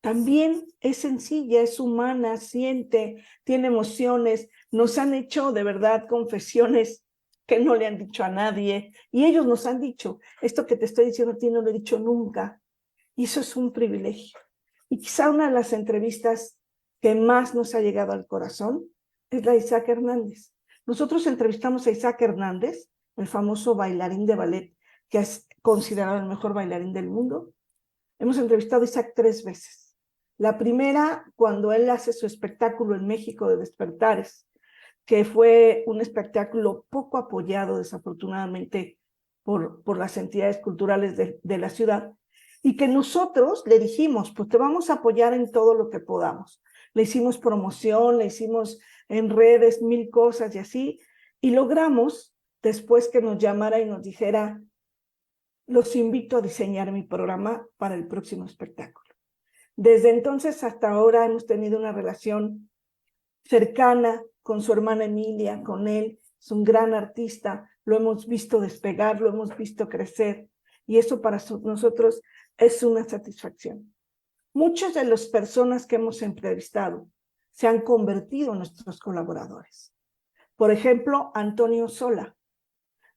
también es sencilla, es humana, siente, tiene emociones. Nos han hecho de verdad confesiones que no le han dicho a nadie, y ellos nos han dicho, esto que te estoy diciendo a ti no lo he dicho nunca, y eso es un privilegio. Y quizá una de las entrevistas que más nos ha llegado al corazón es la de Isaac Hernández. Nosotros entrevistamos a Isaac Hernández, el famoso bailarín de ballet, que es considerado el mejor bailarín del mundo. Hemos entrevistado a Isaac 3 veces. La primera, cuando él hace su espectáculo en México de Despertares, que fue un espectáculo poco apoyado, desafortunadamente, por las entidades culturales de la ciudad, y que nosotros le dijimos, pues te vamos a apoyar en todo lo que podamos. Le hicimos promoción, le hicimos en redes 1000 cosas y así, y logramos después que nos llamara y nos dijera, los invito a diseñar mi programa para el próximo espectáculo. Desde entonces hasta ahora hemos tenido una relación cercana con su hermana Emilia, con él. Es un gran artista, lo hemos visto despegar, lo hemos visto crecer, y eso para nosotros es una satisfacción. Muchas de las personas que hemos entrevistado se han convertido en nuestros colaboradores. Por ejemplo, Antonio Sola.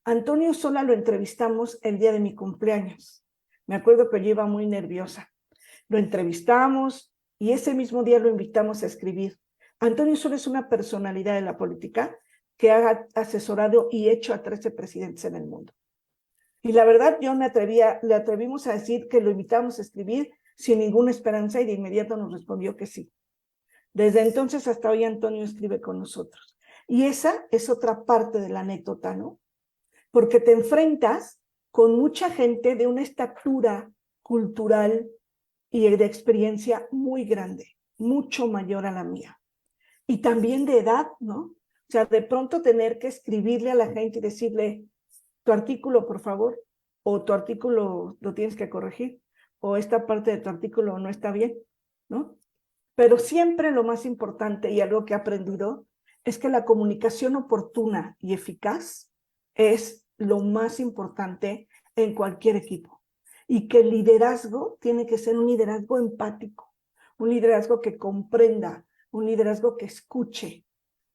Antonio Sola lo entrevistamos el día de mi cumpleaños. Me acuerdo que yo iba muy nerviosa. Lo entrevistamos y ese mismo día lo invitamos a escribir. Antonio Sola es una personalidad de la política que ha asesorado y hecho a 13 presidentes en el mundo. Y la verdad, yo le atrevimos a decir que lo invitamos a escribir sin ninguna esperanza, y de inmediato nos respondió que sí. Desde entonces hasta hoy Antonio escribe con nosotros. Y esa es otra parte de la anécdota, ¿no? Porque te enfrentas con mucha gente de una estatura cultural y de experiencia muy grande, mucho mayor a la mía. Y también de edad, ¿no? O sea, de pronto tener que escribirle a la gente y decirle, tu artículo, por favor, o tu artículo lo tienes que corregir, o esta parte de tu artículo no está bien, ¿no? Pero siempre lo más importante, y algo que he aprendido, es que la comunicación oportuna y eficaz es lo más importante en cualquier equipo. Y que el liderazgo tiene que ser un liderazgo empático, un liderazgo que comprenda, un liderazgo que escuche,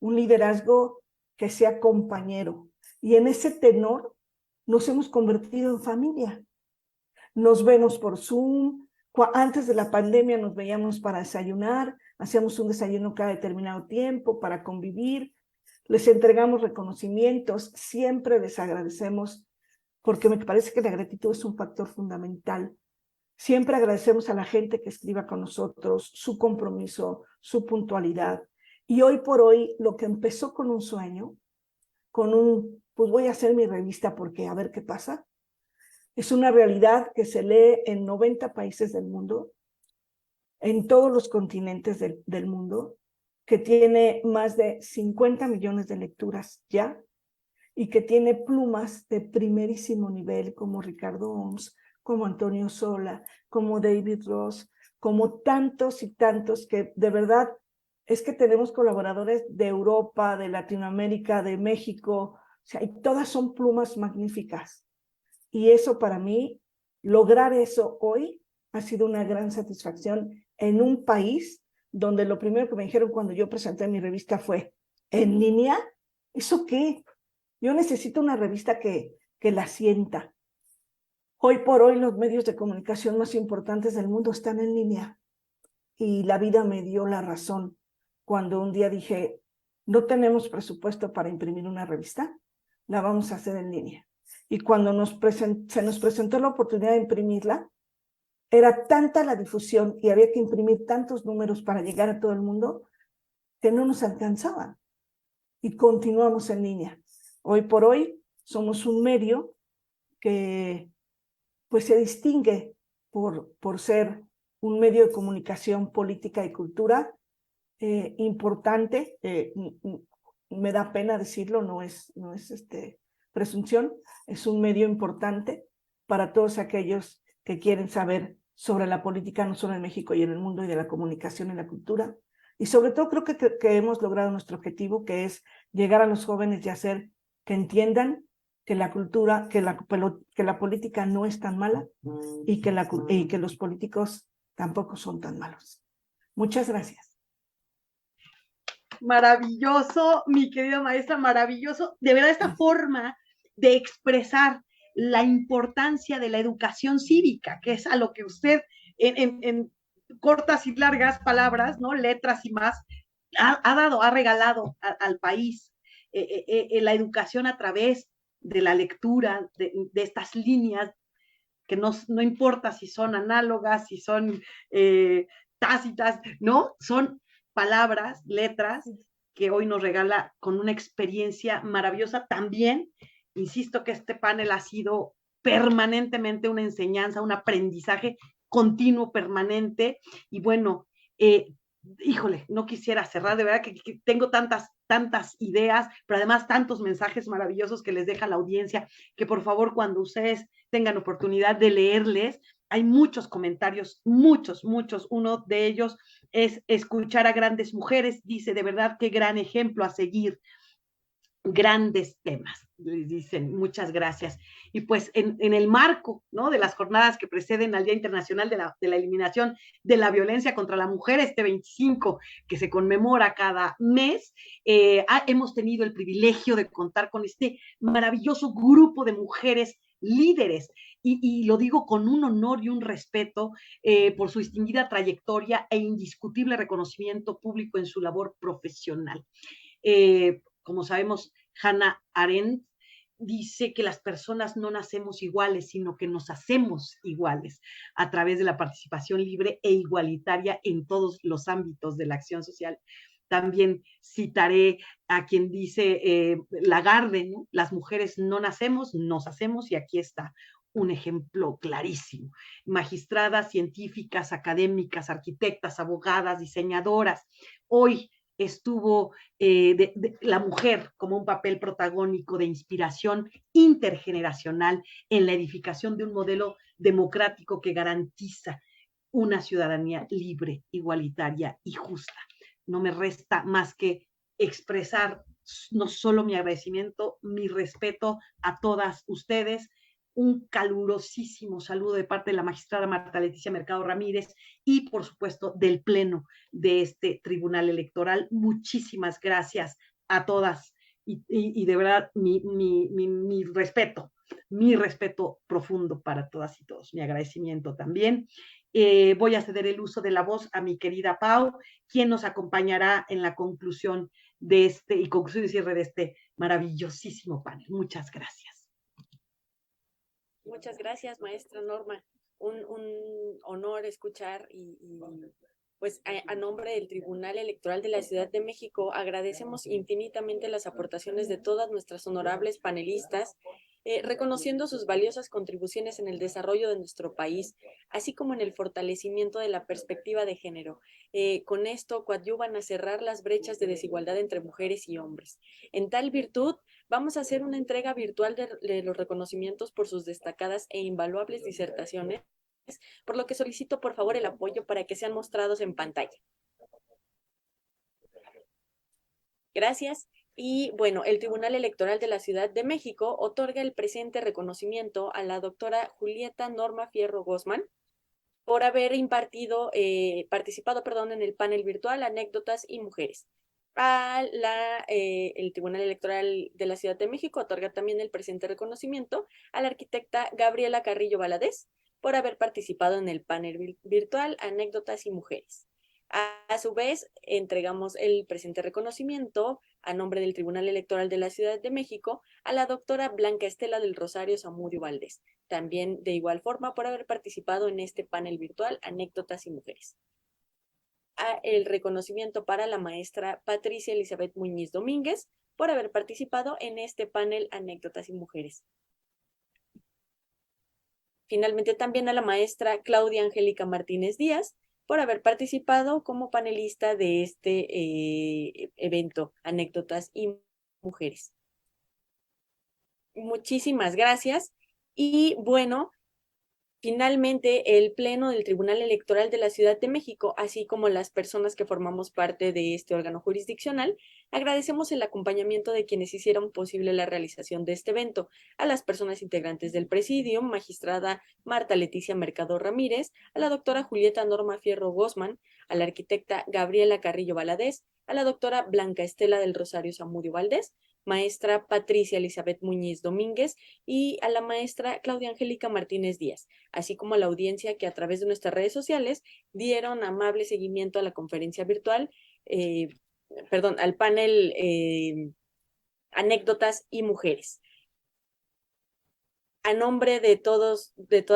un liderazgo que sea compañero. Y en ese tenor nos hemos convertido en familia. Nos vemos por Zoom. Antes de la pandemia nos veíamos para desayunar, hacíamos un desayuno cada determinado tiempo para convivir. Les entregamos reconocimientos, siempre les agradecemos, porque me parece que la gratitud es un factor fundamental. Siempre agradecemos a la gente que escriba con nosotros, su compromiso, su puntualidad. Y hoy por hoy, lo que empezó con un sueño, pues voy a hacer mi revista porque a ver qué pasa, es una realidad que se lee en 90 países del mundo, en todos los continentes del mundo, que tiene más de 50 millones de lecturas ya, y que tiene plumas de primerísimo nivel, como Ricardo Oms, como Antonio Sola, como David Ross, como tantos y tantos que de verdad es que tenemos colaboradores de Europa, de Latinoamérica, de México, o sea, y todas son plumas magníficas. Y eso para mí, lograr eso hoy ha sido una gran satisfacción en un país donde lo primero que me dijeron cuando yo presenté mi revista fue, ¿en línea? ¿Eso qué? Yo necesito una revista que la sienta. Hoy por hoy los medios de comunicación más importantes del mundo están en línea. Y la vida me dio la razón cuando un día dije, no tenemos presupuesto para imprimir una revista, la vamos a hacer en línea. Y cuando se nos presentó la oportunidad de imprimirla, era tanta la difusión y había que imprimir tantos números para llegar a todo el mundo que no nos alcanzaban. Y continuamos en línea. Hoy por hoy somos un medio que pues se distingue por ser un medio de comunicación política y cultura importante. Me da pena decirlo, no es presunción, es un medio importante para todos aquellos que quieren saber sobre la política, no solo en México y en el mundo, y de la comunicación y la cultura. Y sobre todo creo que hemos logrado nuestro objetivo, que es llegar a los jóvenes y hacer que entiendan que la cultura, que la política no es tan mala y que los políticos tampoco son tan malos. Muchas gracias. Maravilloso, mi querida maestra, maravilloso. De verdad, esta forma de expresar la importancia de la educación cívica, que es a lo que usted en cortas y largas palabras, ¿no? Letras y más, ha regalado al país la educación a través de la lectura de estas líneas, que no importa si son análogas, si son tácitas, ¿no? Son palabras, letras, que hoy nos regala con una experiencia maravillosa. También, insisto que este panel ha sido permanentemente una enseñanza, un aprendizaje continuo, permanente, y bueno, híjole, no quisiera cerrar, de verdad que tengo tantas ideas, pero además tantos mensajes maravillosos que les deja la audiencia, que por favor, cuando ustedes tengan oportunidad de leerles, hay muchos comentarios, muchos. Uno de ellos es escuchar a grandes mujeres, dice, de verdad, qué gran ejemplo a seguir. Grandes temas, les dicen, muchas gracias. Y pues en el marco, ¿no?, de las jornadas que preceden al Día Internacional de la Eliminación de la Violencia contra la Mujer, este 25, que se conmemora cada mes, hemos tenido el privilegio de contar con este maravilloso grupo de mujeres líderes, y lo digo con un honor y un respeto por su distinguida trayectoria e indiscutible reconocimiento público en su labor profesional. Como sabemos, Hannah Arendt dice que las personas no nacemos iguales, sino que nos hacemos iguales a través de la participación libre e igualitaria en todos los ámbitos de la acción social. También citaré a quien dice Lagarde, ¿no? Las mujeres no nacemos, nos hacemos, y aquí está un ejemplo clarísimo. Magistradas, científicas, académicas, arquitectas, abogadas, diseñadoras. Hoy estuvo la mujer como un papel protagónico de inspiración intergeneracional en la edificación de un modelo democrático que garantiza una ciudadanía libre, igualitaria y justa. No me resta más que expresar no solo mi agradecimiento, mi respeto a todas ustedes. Un calurosísimo saludo de parte de la magistrada Marta Leticia Mercado Ramírez y, por supuesto, del Pleno de este Tribunal Electoral. Muchísimas gracias a todas y de verdad mi respeto profundo para todas y todos, mi agradecimiento también. Voy a ceder el uso de la voz a mi querida Pau, quien nos acompañará en la conclusión de y cierre de este maravillosísimo panel. Muchas gracias. Muchas gracias, maestra Norma. Un honor escuchar y pues a nombre del Tribunal Electoral de la Ciudad de México agradecemos infinitamente las aportaciones de todas nuestras honorables panelistas, reconociendo sus valiosas contribuciones en el desarrollo de nuestro país, así como en el fortalecimiento de la perspectiva de género. Con esto coadyuvan a cerrar las brechas de desigualdad entre mujeres y hombres. En tal virtud, vamos a hacer una entrega virtual de los reconocimientos por sus destacadas e invaluables disertaciones, por lo que solicito por favor el apoyo para que sean mostrados en pantalla. Gracias. Y bueno, el Tribunal Electoral de la Ciudad de México otorga el presente reconocimiento a la doctora Julieta Norma Fierro Guzmán por haber participado en el panel virtual Anécdotas y Mujeres. El Tribunal Electoral de la Ciudad de México otorga también el presente reconocimiento a la arquitecta Gabriela Carrillo Valadez por haber participado en el panel virtual Anécdotas y Mujeres. A su vez, entregamos el presente reconocimiento a nombre del Tribunal Electoral de la Ciudad de México a la doctora Blanca Estela del Rosario Zamudio Valdés, también de igual forma por haber participado en este panel virtual Anécdotas y Mujeres. El reconocimiento para la maestra Patricia Elizabeth Muñiz Domínguez por haber participado en este panel Anécdotas y Mujeres. Finalmente, también a la maestra Claudia Angélica Martínez Díaz por haber participado como panelista de este evento, Anécdotas y Mujeres. Muchísimas gracias. Y bueno, finalmente el Pleno del Tribunal Electoral de la Ciudad de México, así como las personas que formamos parte de este órgano jurisdiccional, agradecemos el acompañamiento de quienes hicieron posible la realización de este evento, a las personas integrantes del Presidium, magistrada Marta Leticia Mercado Ramírez, a la doctora Julieta Norma Fierro Guzmán, a la arquitecta Gabriela Carrillo Valadez, a la doctora Blanca Estela del Rosario Zamudio Valdés, maestra Patricia Elizabeth Muñiz Domínguez y a la maestra Claudia Angélica Martínez Díaz, así como a la audiencia que a través de nuestras redes sociales dieron amable seguimiento a la conferencia virtual, al panel Anécdotas y Mujeres. A nombre de todas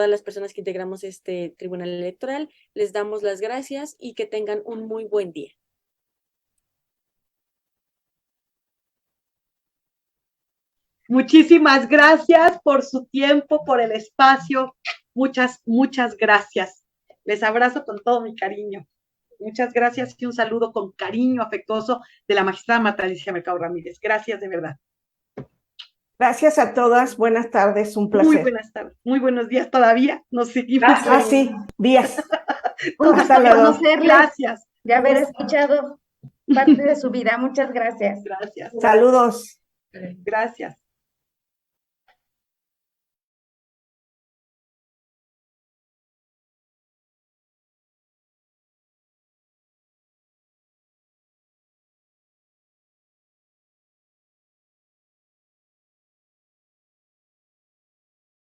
las personas que integramos este Tribunal Electoral, les damos las gracias y que tengan un muy buen día. Muchísimas gracias por su tiempo, por el espacio. Muchas gracias. Les abrazo con todo mi cariño. Muchas gracias y un saludo con cariño afectuoso de la magistrada Marta Leticia Mercado Ramírez. Gracias de verdad. Gracias a todas. Buenas tardes. Un placer. Muy buenas tardes. Muy buenos días todavía. Nos seguimos. Sí, días. Un gusto conocerles. Gracias. De haber escuchado parte de su vida. Muchas gracias. Gracias. Saludos. Gracias.